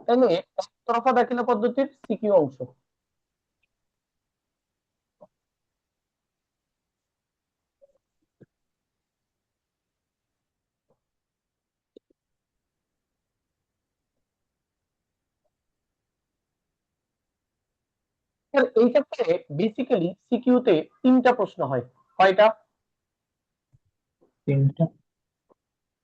তাহলে একতরফা দাখিলা পদ্ধতির সিকিউ অংশ। এই চ্যাপ্টারে বেসিক্যালি সিকিউতে 3টা প্রশ্ন হয়। কয়টা? 3টা।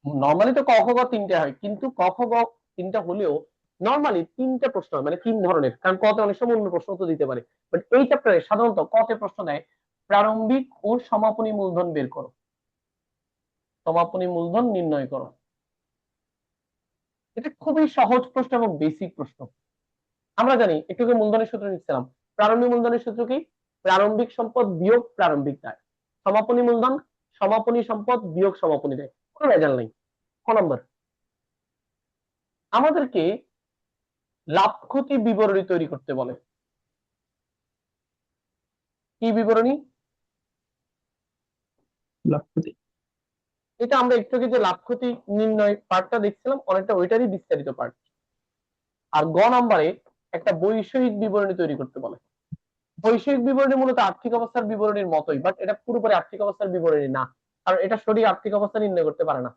নর্মালি তো ক খ গ 3টে হয়, কিন্তু ক খ গ 3টা হলেও নর্মালি 3টা প্রশ্ন হয়, মানে 3 ধরনের। কারণ কতে অনেক সময় অন্য প্রশ্ন তো দিতে পারে, বাট এই চ্যাপ্টারে সাধারণত কতে প্রশ্ন দেয় প্রারম্ভিক ও সমাপনী মূলধন বের করো, সমাপনী মূলধন নির্ণয় করো। এটা খুবই সহজ প্রশ্ন এবং বেসিক প্রশ্ন। আমরা জানি, একটু আগে মূলধনের সূত্র নিচ্ছিলাম। প্রারম্ভিক মূলধনের সূত্র কি? প্রারম্ভিক সম্পদ বিয়োগ প্রারম্ভিক দায়। সমাপনী মূলধন সমাপনী সম্পদ বিয়োগ সমাপনী দায়। কোনো ভেজাল নাই। ক নম্বর, আমাদেরকে লাভ ক্ষতি বিবরণী তৈরি করতে বলে। কি বিবরণী? লাভ ক্ষতি। এটা আমরা একটু আগে যে লাভ ক্ষতি নির্ণয় পার্টটা দেখছিলাম, অনেকটা ওইটারই বিস্তারিত পার্ট। আর গ নম্বরে একটা বৈষয়িক বিবরণী তৈরি করতে বলে। বৈষয়িক বিবরণী মূলত আর্থিক অবস্থার বিবরণীর মতোই, বাট এটা পুরোপুরি আর্থিক অবস্থার বিবরণী না, কারণ এটা সঠিক আর্থিক অবস্থা নির্ণয় করতে পারে না।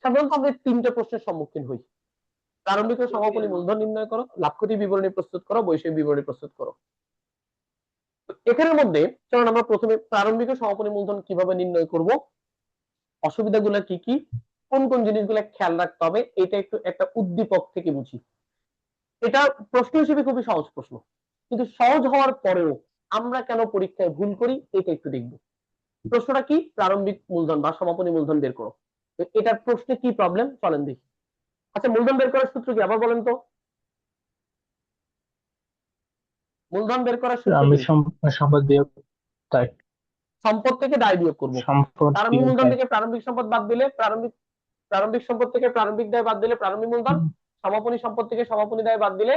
সাধারণত আমরা 3টে প্রশ্নের সম্মুখীন হই। প্রারম্ভিক ও সমাপনী মূলধন নির্ণয় করো, লাভ ক্ষতি বিবরণী প্রস্তুত করো, বৈষয়িক বিবরণী প্রস্তুত করো। এখানের মধ্যে চলুন আমরা প্রথমে প্রারম্ভিক ও সমাপনী মূলধন কিভাবে নির্ণয় করব, অসুবিধাগুলো কি কি, কোন কোন জিনিসগুলো খেয়াল রাখতে হবে, এটা একটু একটা উদ্দীপক থেকে বুঝি। এটা প্রশ্ন হিসেবে খুবই সহজ প্রশ্ন, কিন্তু সহজ হওয়ার পরেও আমরা কেন পরীক্ষায় ভুল করি এটা একটু দেখব। প্রশ্নটা কি? প্রারম্ভিক মূলধন বা সমাপনী মূলধন বের করো। এটার প্রশ্নে কি প্রবলেম চলেন দেখি। আচ্ছা, মূলধন বের করার সূত্র কি আবার বলেন তো? মূলধন বের করার সূত্র আমি কি? সম্পদ বিয়োগ দায়। সম্পদ থেকে দায় বিয়োগ করব। সম্পদ প্রারম্ভিক বিয়োগ মূলধন দায়। থেকে প্রারম্ভিক সম্পদ বাদ দিলে প্রারম্ভিক সম্পদ থেকে প্রারম্ভিক দায় বাদ দিলে প্রারম্ভিক মূলধন, সমাপনী সম্পদ থেকে সমাপনী দায় বাদ দিলে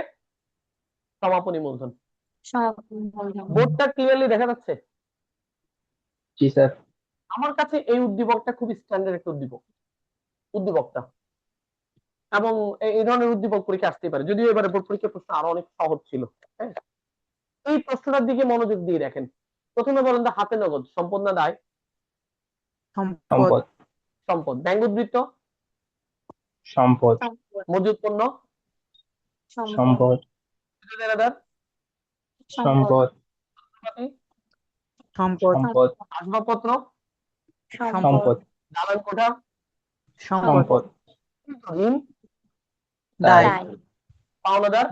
সমাপনী মূলধন। বোর্ডটা ক্লিয়ারলি দেখা যাচ্ছে? জি স্যার। আমার কাছে এই উদ্দীপকটা খুব স্ট্যান্ডার্ড একটা উদ্দীপকটা, এবং এই ধরনের উদ্দীপক পরীক্ষা আসতেই পারে, যদিও এবারে বোর্ড পরীক্ষার প্রশ্ন আরো অনেক সহজ ছিল। হ্যাঁ, এই প্রশ্নটার দিকে মনোযোগ দিয়ে দেখেন। প্রথমে বলেন তো, হাতে নগদ সম্পদ না দায়? সম্পদ। সম্পদ। সম্পদ। ব্যাংক উদ্বৃত্ত? সম্পদ। মজুত পণ্য? সম্পদ। দেনাদার? সম্পদ। সম্পদ। সম্পদ। আসবাবপত্র? সম্পদ। দালান কোঠা? সম্পদ। সম্পদ। ঋণ? দায়। পাওনাদার?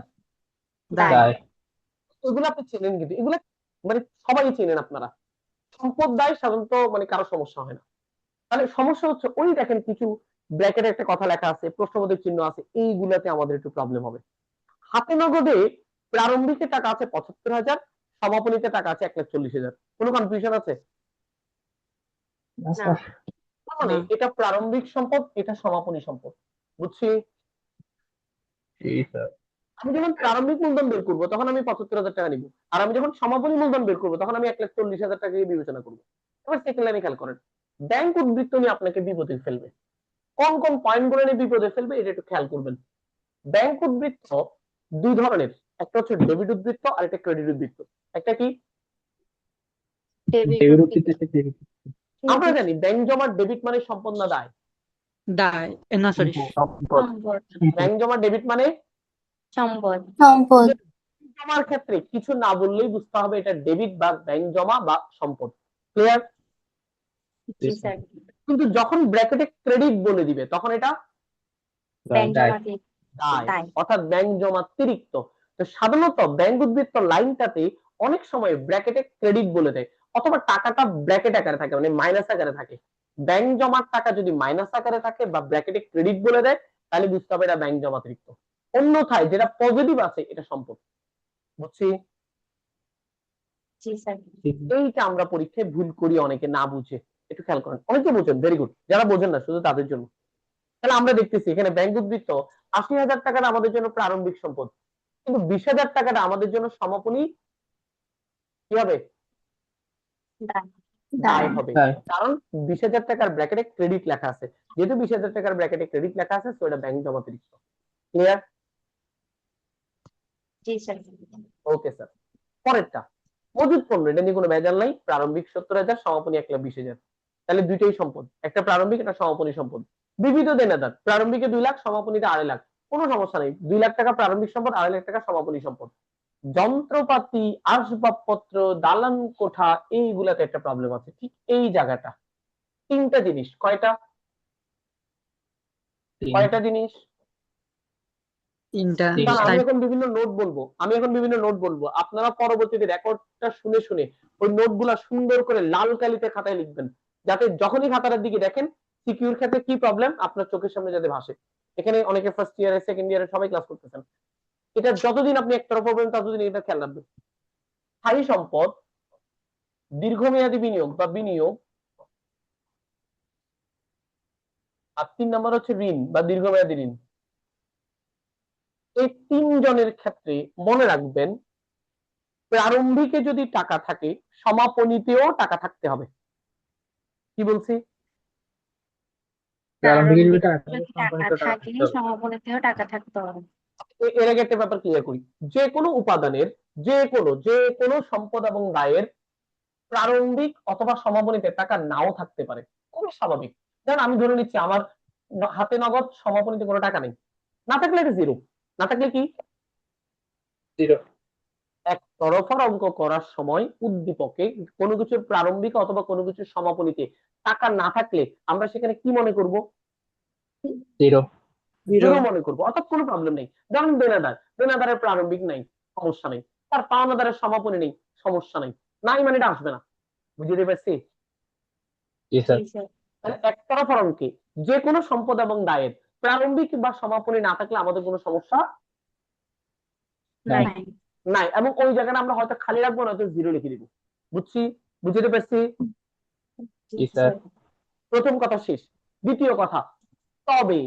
দায়। এগুলো আপনি চেনেন, কিন্তু এগুলো মানে সবাই চেনেন আপনারা। সম্পদ দায় সাধারণত মানে কারো সমস্যা হয় না। তাহলে সমস্যা হচ্ছে ওই দেখেন কিছু ব্র্যাকেটে একটা কথা লেখা আছে, প্রশ্নবোধক চিহ্ন আছে, এইগুলাতে আমাদের একটু প্রবলেম হবে। হাতে নগদে প্রারম্ভিকে টাকা আছে 75,000, সমাপনীতে টাকা আছে 1,40,000। কোনো কনফিউশন আছে? না স্যার। মানে এটা প্রারম্ভিক সম্পদ, এটা সমাপনী সম্পদ। বুঝছি? জি স্যার। আমি যখন প্রারম্ভিক মূলধন বের করবো তখন আমি 75,000 টাকা নিব, আর আমি যখন সমাপনী মূলধন বের করবো তখন আমি 1,40,000 টাকা বিবেচনা করবো। এবার সেকেন্ড লাইনে খেয়াল করেন, ব্যাংক উদ্বৃত্ত নিয়ে আপনাকে বিপদে ফেলবে। কোন কোন পয়েন্ট গুলো নিয়ে বিপদে ফেলবে এটা একটু খেয়াল করবেন। ব্যাংক উদ্বৃত্ত দুই ধরনের, একটা হচ্ছে ডেবিট উদ্বৃত্ত আর একটা ক্রেডিট উদ্বৃত্ত। একটা কি? ডেবিট উদ্বৃত্ত। আমরা জানি ব্যাংক জমা ডেবিট মানে সম্পদ না দায়? দায়। না সরি, সম্পদ। ব্যাংক জমা ডেবিট মানে সম্পদ। জমার ক্ষেত্রে কিছু না বললেই বুঝতে হবে এটা ডেবিট বা ব্যাংক জমা বা সম্পদ। ক্লিয়ার? কিন্তু যখন ব্র্যাকেটে ক্রেডিট বলে দিবে তখন এটা দায়, অর্থাৎ ব্যাংক জমাতিরিক্ত। তো সাধারণত ব্যাংক উদ্বৃত্ত লাইনটাতে অনেক সময় ব্র্যাকেটে ক্রেডিট বলে দেয়, অথবা টাকাটা ব্র্যাকেট আকারে থাকে, মানে মাইনাস আকারে থাকে। ব্যাংক জমার টাকা যদি মাইনাস আকারে থাকে বা ব্র্যাকেটে ক্রেডিট বলে দেয়, তাহলে বুঝতে হবে এটা ব্যাংক জমাতিরিক্ত। অন্যথায় যেটা পজিটিভ আছে এটা সম্পদ। বুঝছি? এইটা আমরা পরীক্ষায় ভুল করি অনেকে না বুঝে, একটু খেয়াল করেন। অনেকে বোঝেন, ভেরি গুড। যারা বোঝেন না শুধু তাদের জন্য। তাহলে আমরা দেখতেছি এখানে ব্যাংক উদ্বৃত্ত 80,000 টাকাটা আমাদের জন্য প্রারম্ভিক সম্পদ, কিন্তু 20,000 টাকাটা আমাদের জন্য সমাপনী কি হবে? দায় হবে, দায়। কারণ 20,000 টাকার ব্র্যাকেটে ক্রেডিট লেখা আছে, যেহেতু 20,000 টাকার ব্র্যাকেটে ক্রেডিট লেখা আছে তো এটা ব্যাংক জমাতিরিক্ত। ক্লিয়ার? জি স্যার। Okay sir. পরেরটা মজুদ পণ্য, এটা নিয়ে কোনো ভেজাল নাই। প্রারম্ভিক 70,000, সমাপনী 1,20,000, তাহলে দুইটাই সম্পদ, একটা প্রারম্ভিক একটা সমাপনী সম্পদ। বিবিধ দেনাদার, প্রারম্ভিকে 2 লাখ, সমাপনীতে 2.5 লাখ, কোনো সমস্যা নেই, 2 লাখ টাকা প্রারম্ভিক সম্পদ, 2.5 লাখ টাকা সমাপনী সম্পদ। যন্ত্রপাতি, আসবাবপত্র, দালান কোঠা, এইগুলাতে একটা প্রবলেম আছে, ঠিক এই জায়গাটা। তিনটা জিনিস, কয়টা কয়টা জিনিস? তিনটা তিনটা। কারণ আমি স্থায়ী এখন বিভিন্ন নোট বলবো, আপনারা পরবর্তীতে রেকর্ডটা শুনে শুনে ওই নোটগুলা সুন্দর করে লাল কালিতে খাতায় লিখবেন, যাতে যখনই খাতার দিকে দেখেন সিকিউর ক্ষেত্রে কি প্রবলেম আপনার চোখের সামনে যাতে ভাসে। এখানে অনেকে ফার্স্ট ইয়ারে, সেকেন্ড ইয়ারে সবাই ক্লাস করতেছেন, এটা যতদিন আপনি একটার পড়বেন ততদিন এটা খেয়াল রাখবেন। স্থায়ী সম্পদ, দীর্ঘমেয়াদী বিনিয়োগ বা বিনিয়োগ, আর 3 নম্বর হচ্ছে ঋণ বা দীর্ঘমেয়াদী ঋণ। এই তিনজনের ক্ষেত্রে মনে রাখবেন, প্রারম্ভিকে যদি টাকা থাকে সমাপনীতেও টাকা থাকতে হবে। কি বলছি? প্রারম্ভিক প্রারম্ভিক টাকা যদি সমাপনী টাকা তো টাকা থাকে থাকতে হবে। সমাপনীতেও টাকা থাকতে হবে। এর আগে একটা ব্যাপার ক্লিয়ার করি, যে কোনো উপাদানের যে কোনো সম্পদ এবং দায়ের প্রারম্ভিক অথবা সমাপনীতে টাকা নাও থাকতে পারে, খুবই স্বাভাবিক। যেমন আমি ধরে নিচ্ছি আমার হাতে নগদ, সমাপনীতে কোনো টাকা নেই, না থাকলে এটা জিরো, না থাকলে কি জিরো। একতরফার অঙ্ক করার সময় উদ্দীপকে কোনো কিছুর প্রারম্ভিক অথবা কোনো কিছুর সমাপনীতে টাকা না থাকলে আমরা সেখানে কি মনে করব? জিরো। জিরো মনে করবো, অর্থাৎ কোনো প্রবলেম নেই। যেমন দেনাদারের প্রারম্ভিক নাই, সমস্যা নেই, তার পাওনাদারের সমাপনী নেই, সমস্যা নেই, নাই মানে এটা আসবে না। বুঝতে পারছি? জি জি স্যার। স্যার। তাহলে একতরফার অঙ্কে যে কোনো সম্পদ এবং দায়ের প্রারম্ভিক বা সমাপনী না থাকলে আমাদের কোনো সমস্যা নাই। নাই। নাই, এবং ওই জায়গাটা আমরা হয়তো খালি রাখবো, নয়তো জিরো লিখে দিব। বুঝছি? বুঝতে পারছি? জি জি স্যার। স্যার। প্রথম কথা শেষ। দ্বিতীয় কথা, তবে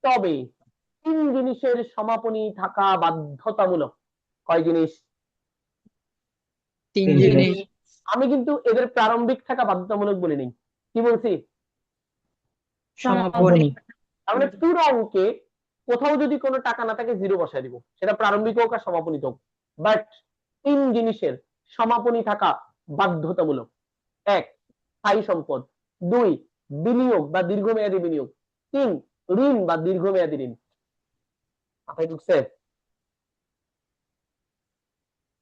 তবে 3 জিনিসের সমাপনী থাকা বাধ্যতামূলক। কয় জিনিস? তিন তিন জিনিস জিনিস। আমি কিন্তু এদের প্রারম্ভিক থাকা বাধ্যতামূলক বলিনি, কি বলছি? সমাপনী তার মানে পুরো অঙ্কে কোথাও যদি কোনো টাকা না থাকে জিরো বসায় দিব, সেটা প্রারম্ভিক হোক আর সমাপনী হোক, বাট 3 জিনিসের সমাপনী থাকা বাধ্যতামূলক। 1 স্থায়ী সম্পদ, 2 বিনিয়োগ বা দীর্ঘমেয়াদী বিনিয়োগ, 3 ঋণ বা দীর্ঘমেয়াদী ঋণ। মাথায় ঢুকছে?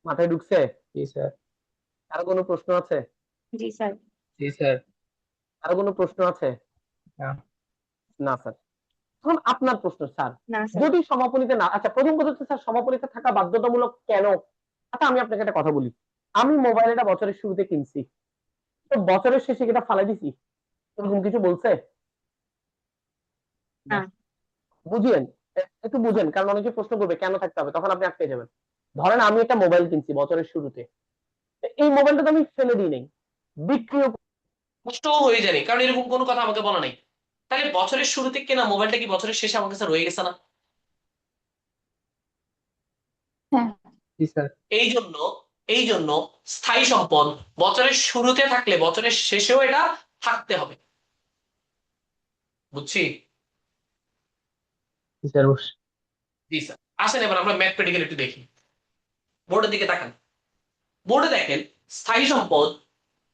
মাথায় ঢুকছে? জি স্যার। কারো কোনো প্রশ্ন আছে? জি স্যার। জি স্যার। কারো কোনো প্রশ্ন আছে? না। না স্যার। এখন আপনার প্রশ্ন স্যার, না স্যার। যদি সমাপনীতে না, আচ্ছা প্রথম কথা হচ্ছে স্যার সমাপনীতে থাকা বাধ্যতামূলক কেন? আচ্ছা আমি আপনাকে একটা কথা বলি, আমি মোবাইলটা বছরের শুরুতে কিনছি, তো বছরের শেষে এটা ফালাই দিছি, এরকম কিছু বলছে? না। বুঝিয়েন, একটু বুঝেন, কারণ অনেকে প্রশ্ন করবে কেন থাকতে হবে, তখন আপনি আটকে যাবেন। ধরেন আমি একটা মোবাইল কিনছি বছরের শুরুতে, এই মোবাইলটা তো আমি ফেলে দিই নাই, বিক্রিও নষ্টও হয়ে যায়নি, কারণ এরকম কোনো কথা আমাকে বলা নাই। তাহলে বছরের শুরুতে কেনা মোবাইলটা কি বছরের শেষে আমার কাছে রয়ে গেছে না? হ্যাঁ। জি স্যার। এই জন্য এই জন্য স্থায়ী সম্পদ বছরের শুরুতে থাকলে বছরের শেষেও এটা থাকতে হবে। বুঝছি? জি স্যার। জি স্যার। আসেন এবার আমরা ম্যাথ প্র্যাকটিক্যাল একটু দেখি। বোর্ডের দিকে তাকান। বোর্ডে দেখেন স্থায়ী সম্পদ,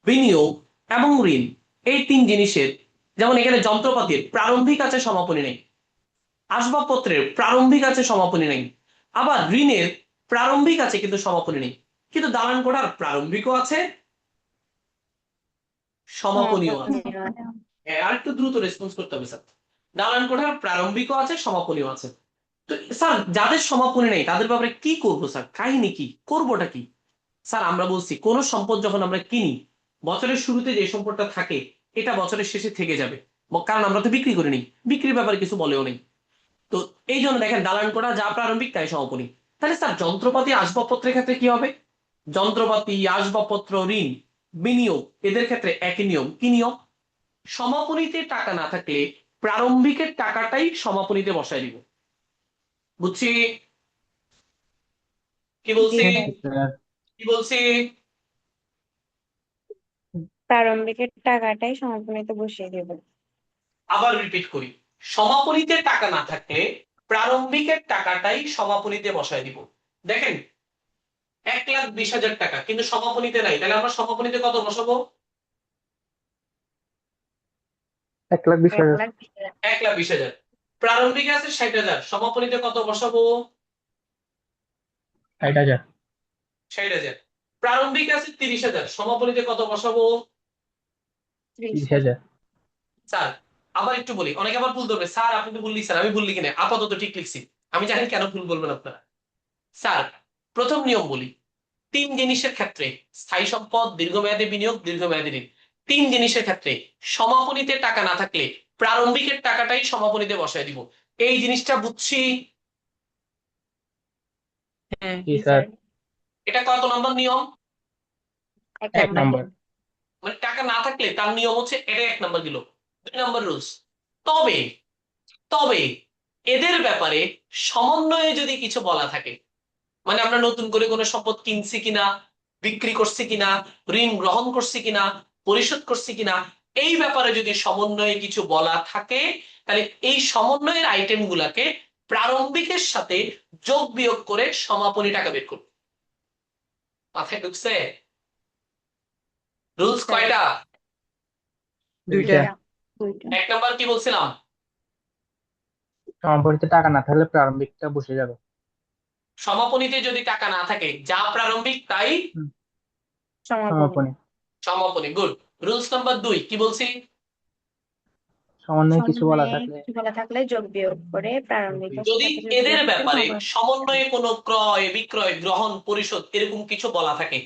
বিনিয়োগ এবং ঋণ, এই 3 জিনিসের, যেমন এখানে যন্ত্রপাতির প্রারম্ভিক আছে সমাপনী নেই, আসবাবপত্রের প্রারম্ভিক আছে সমাপনী নেই, আবার ঋণের প্রারম্ভিক আছে কিন্তু সমাপনী নেই, কিন্তু দালান কোঠার প্রারম্ভিকও আছে সমাপনীও আছে। আর একটু দ্রুত রেসপন্স করতে হবে স্যার। দালান কোঠার প্রারম্ভিকও আছে সমাপনীও আছে। তো স্যার যাদের সমাপনী নেই তাদের ব্যাপারে কি করবো স্যার? কাহিনী কি, করবোটা কি? স্যার আমরা বলছি কোন সম্পদ যখন আমরা কিনি, বছরের শুরুতে যে সম্পদটা থাকে এটা বছরের শেষে থেকে যাবে, কারণ আমরা তো বিক্রি করিনি, বিক্রির ব্যাপারে কিছু বলেও নেই। তো এই জন্য দেখেন দালান কোঠা যা প্রারম্ভিক তাই সমাপনী। তাহলে স্যার যন্ত্রপাতি আসবাবপত্রের ক্ষেত্রে কি হবে? যন্ত্রপাতি, আসবাবপত্র, ঋণ, বিনিয়োগ, এদের ক্ষেত্রে একই নিয়ম। কি নিয়ম? সমাপনীতে টাকা না থাকলে প্রারম্ভিকের টাকাটাই সমাপনীতে বসায় দিব। বুঝছি? কি বলছি? স্যার। কি বলছি? প্রারম্ভিকের টাকাটাই সমাপনীতে বসিয়ে দেব। আবার রিপিট করি, সমাপনীতে টাকা না থাকলে প্রারম্ভিকের টাকাটাই সমাপনীতে বসায় দিব। দেখেন 1,20,000 টাকা কিন্তু সমাপনীতে নাই, তাহলে আমরা সমাপনীতে কত বসাবো? 1,20,000 1,20,000। প্রারম্ভিকে আছে 60,000, সমাপনীতে কত বসাবো? 60,000 60,000। প্রারম্ভিকে আছে 30,000, সমাপনীতে কত বসাবো? 30,000 স্যার আবার একটু বলি, অনেকে আবার ভুল ধরবে, স্যার আপনি তো ভুল লিখছেন, আমি ভুল লিখি না, আপাতত ঠিক লিখছি। আমি জানি কেন ভুল বলবেন আপনারা। স্যার প্রথম নিয়ম বলি, 3 জিনিসের ক্ষেত্রে, স্থায়ী সম্পদ, দীর্ঘমেয়াদী বিনিয়োগ, দীর্ঘমেয়াদী ঋণ, 3 জিনিসের ক্ষেত্রে সমাপনীতে টাকা না থাকলে প্রারম্ভিকের টাকাটাই সমাপনীতে বসায় দিব। এই জিনিসটা বুঝছি? হ্যাঁ জি স্যার এটা কত নম্বর নিয়ম? 1 নম্বর মানে টাকা না থাকলে তার নিয়ম হচ্ছে এটা 1 নম্বর গেল। 2 নম্বর রুলস, তবে তবে এদের ব্যাপারে সমন্বয়ে যদি কিছু বলা থাকে, মানে আমরা নতুন করে কোনো সম্পদ কিনছি কিনা, বিক্রি করছি কিনা, ঋণ গ্রহণ করছি কিনা, পরিশোধ করছি কিনা, এই ব্যাপারে যদি সমন্বয়ে কিছু বলা থাকে, তাহলে এই সমন্বয়ের আইটেম গুলাকে প্রারম্ভিকের সাথে যোগ বিয়োগ করে সমাপনী টাকা বের করব। মাথায় ঢুকছে? রুলস কয়টা? 2টা। 1 নাম্বার কি বলছিলাম? সমাপনীতে টাকা না থাকলে প্রারম্ভিকটা বসে যাবে। সমাপনীতে যদি টাকা না থাকে, যা প্রারম্ভিক তাই সমাপনী সমাপনী। গুড। রুলস নাম্বার 2 কি বলছি? সমন্বয়ে কিছু বলা সমন্বয়ে থাকলে কিছু বলা থাকলে যোগ বিয়োগ করে প্রারম্ভিকের যদি সাথে যোগ এদের বিয়োগ করে ব্যাপারে সমাপনী। সমন্বয়ে কোনো ক্রয়, বিক্রয়, গ্রহণ, পরিশোধ এরকম কিছু বলা থাকে,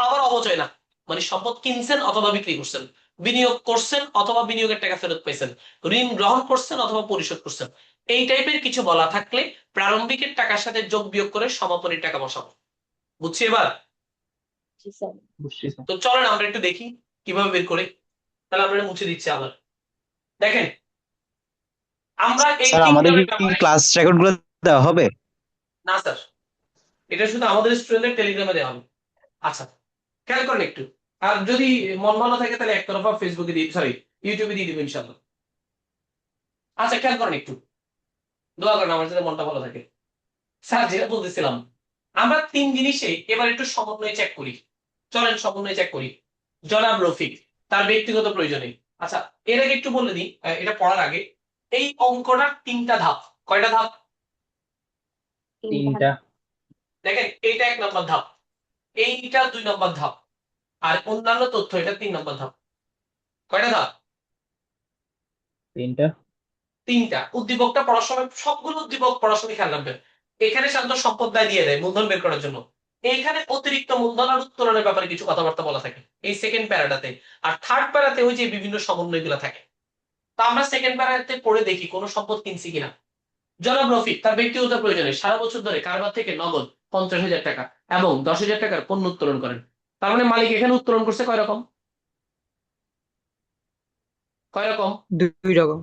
আবার অবচয় না, মানে সম্পদ কিনছেন অথবা বিক্রি করছেন, বিনিয়োগ করছেন অথবা বিনিয়োগের টাকা ফেরত পাইছেন, ঋণ গ্রহণ করছেন অথবা পরিশোধ করছেন, এই টাইপের কিছু বলা থাকলে প্রারম্ভিকের টাকার সাথে যোগ বিয়োগ করে সমাপনীর টাকা বসাবো। বুঝছি এবার? জি স্যার। বুঝছি স্যার। তো চলেন আমরা একটু দেখি কিভাবে বের করে। তাহলে আমরা মুছে দিচ্ছি আবার। দেখেন আমরা এই স্যার আমাদের কি ক্লাস রেকর্ড গুলো দেওয়া হবে? না স্যার, এটা শুধু আমাদের স্টুডেন্টদের টেলিগ্রামে দেওয়া হবে। আচ্ছা খেয়াল করেন একটু, আর যদি মন ভালো থাকে তাহলে একতরফা ফেসবুকে দিয়ে, সরি ইউটিউবে দিয়ে দিব ইনশাআল্লাহ। আচ্ছা খেয়াল করেন একটু, দোয়া করেন আমার যাতে মনটা ভালো থাকে। স্যার যেটা বলতেছিলাম, আমরা 3 জিনিসে এবার একটু সমন্বয় চেক করি। চলেন সমন্বয় চেক করি। জনাব রফিক তার ব্যক্তিগত প্রয়োজনে, আচ্ছা এর আগে একটু বলে দিই, এটা পড়ার আগে, এই অঙ্কটার 3টা ধাপ। কয়টা ধাপ? 3টা দেখেন এইটা 1 নম্বর ধাপ, এইটা 2 নম্বর ধাপ, আর অন্যান্য তথ্য এটা 3 নম্বর ধাপ। কয়টা ধাপ? 3টা 3টা। উদ্দীপকটা পড়ার সময় সবগুলো উদ্দীপক পড়ার সময় খেয়াল রাখবেন। এখানে সাধারণত সম্পদ দায় দিয়ে দেয় মূলধন বের করার জন্য, এইখানে অতিরিক্ত মূলধন আর উত্তোলনের ব্যাপারে কিছু কথাবার্তা বলা থাকে এই সেকেন্ড প্যারাটাতে, আর থার্ড প্যারাতে ওই যে বিভিন্ন সমন্বয়গুলো থাকে। তো আমরা সেকেন্ড প্যারাতে পড়ে দেখি কোনো সম্পদ কিনছি কিনা। জনাব রফিক তার ব্যক্তিগত প্রয়োজনে সারা বছর ধরে কারবার থেকে নগদ 50,000 টাকা এবং 10,000 টাকার পণ্য উত্তোলন করেন। তার মানে মালিক এখানে উত্তোলন করছে কয় রকম? কয় রকম? 2 রকম।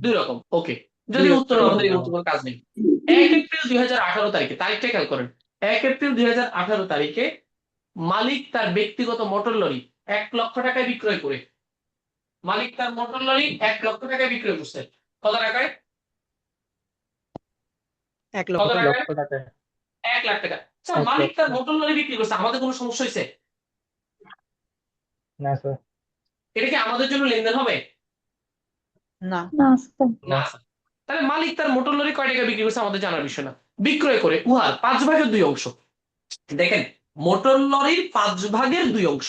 2 রকম। ওকে, যদি 2 উত্তোলন, আমাদের এই রকম। উত্তোলন কাজ নেই। 1 এপ্রিল 2018 তারিখে, তারিখটা খেয়াল করেন, 1 এপ্রিল 2018 তারিখে মালিক তার ব্যক্তিগত মোটর লরি 1 লক্ষ টাকায় বিক্রয় করে, মালিক তার মোটর লরি 1 লক্ষ টাকায় বিক্রয় করছে। কত টাকায়? 1 কত লক্ষ। টাকায়? লক্ষ টাকা 1 লাখ টাকা। স্যার 1 মালিক লক্ষ তার মোটর লরি বিক্রি করছে, আমাদের কোনো সমস্যা হয়েছে? না স্যার এটা কি আমাদের জন্য লেনদেন হবে? না। না স্যার। না। তাহলে মালিক তার মোটর লরি কয় টাকা বিক্রি করছে আমাদের জানার বিষয় না। বিক্রয় করে উহার 5 ভাগের 2 অংশ। দেখেন মোটর লরির 5 ভাগের 2 অংশ,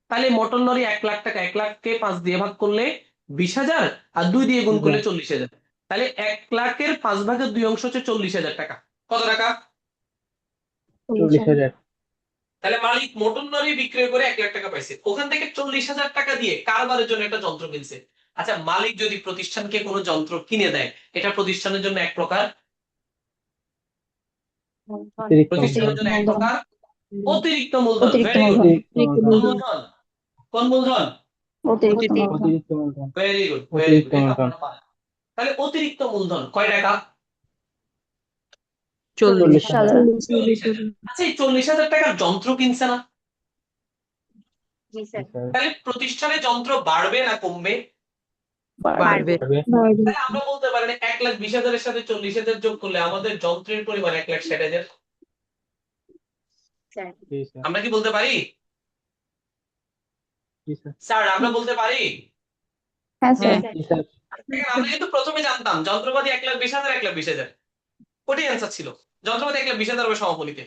তাহলে মোটর লরি 1 লাখ টাকা, 1 লাখকে 5 দিয়ে ভাগ করলে 20,000 আর 2 দিয়ে গুণ করলে 40,000, তাহলে 1 লাখের 5 ভাগের 2 অংশ হচ্ছে 40,000 টাকা। কত টাকা? 40,000 তাহলে মালিক মোটর লরি বিক্রয় করে 1 লাখ টাকা পাইছে, ওখান থেকে 40,000 টাকা দিয়ে কারবারের জন্য একটা যন্ত্র কিনছে। আচ্ছা মালিক যদি প্রতিষ্ঠানকে কোনো যন্ত্র কিনে দেয়, এটা প্রতিষ্ঠানের জন্য এক প্রকার, অতিরিক্ত প্রতিষ্ঠানের মূলধন জন্য এক প্রকার অতিরিক্ত মূলধন। অতিরিক্ত ভেরি গুড। অতিরিক্ত কোন মূলধন মূলধন? কোন মূলধন? অতিরিক্ত মূলধন। অতিরিক্ত মূলধন ভেরি গুড, ভেরি অতিরিক্ত গুড। মূলধন তাহলে অতিরিক্ত মূলধন কয় টাকা? 40,000। 40,000। 40,000। আচ্ছা এই 40,000 টাকার যন্ত্র কিনছে না? জি স্যার জি স্যার তাহলে প্রতিষ্ঠানে যন্ত্র বাড়বে না কমবে? বাড়বে পারবে তাহলে আমরা বলতে পারি না 1,20,000-এর সাথে 40,000 যোগ করলে আমাদের যন্ত্রের পরিমাণ 1,60,000। স্যার জি স্যার আমরা কি বলতে পারি? জি স্যার স্যার আমরা বলতে পারি? হ্যাঁ হ্যাঁ স্যার জি স্যার দেখেন আমরা কিন্তু প্রথমে জানতাম যন্ত্রপাতি 1,20,000 1,20,000, ওটাই অ্যান্সার ছিল। যন্ত্রপাতি 1,20,000 হবে সমাপনীতে।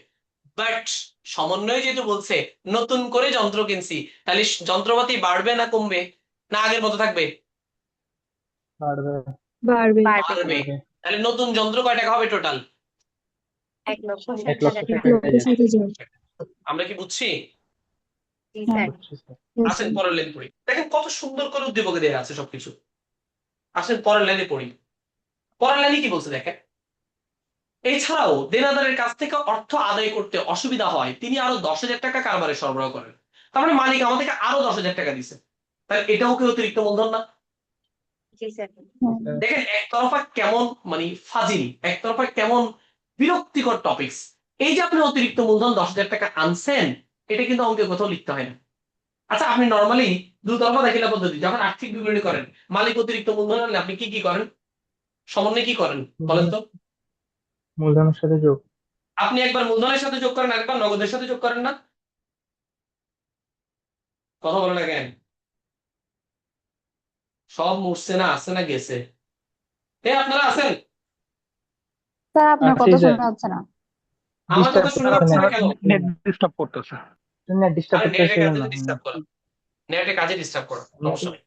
বাট সমন্বয় যেহেতু বলছে নতুন করে যন্ত্র কিনছি, তাহলে যন্ত্রপাতি বাড়বে না কমবে না আগের মতো থাকবে? পারবে বাড়বে বাড়বে। তাহলে নতুন যন্ত্র কয় টাকা হবে টোটাল? 1,60,000 আমরা কি বুঝছি? জি স্যার বুঝছি স্যার আসেন পরের লাইন পড়ি। দেখেন কত সুন্দর করে উদ্দীপকে দেওয়া আছে সবকিছু। আসেন পরের লাইনে পড়ি। পরের লাইনে কি বলছে দেখেন, এছাড়াও দেনাদারের কাছ থেকে অর্থ আদায় করতে অসুবিধা হয় তিনি আরো 10,000 টাকা কারবারে সরবরাহ করেন। তার মানে মালিক আমাদেরকে আরো 10,000 টাকা দিছে, তাহলে এটাও কি অতিরিক্ত মূলধন না? জি স্যার দেখেন একতরফা কেমন মানে ফাজিল, একতরফা কেমন বিরক্তিকর টপিকস। এই যে আপনি অতিরিক্ত মূলধন 10,000 টাকা আনছেন, এটা কিন্তু অঙ্কে কোথাও লিখতে হয় না। আচ্ছা আপনি নর্মালি দুতরফা দাখিলা পদ্ধতি যখন আর্থিক বিবরণী করেন, মালিক অতিরিক্ত মূলধন আনলে আপনি কি কি করেন? সমন্বয় কি করেন বলেন তো? মূলধনের সাথে যোগ আপনি একবার মূলধনের সাথে যোগ করেন, আরেকবার নগদের সাথে যোগ করেন না? কথা বলে না কেন? সব মরছে না আছে না গেছে? আপনারা আছেন? স্যার আপনার আছি কথা স্যার শোনা যাচ্ছে না আমার কথা ডিস্টার্ব শোনা যাচ্ছে না কেন? নেট ডিস্টার্ব করতেছে নেট ডিস্টার্ব আরে নেটে করতেছে কাজে না ডিস্টার্ব করা, নেটে কাজে ডিস্টার্ব করা, সমস্যা নেই,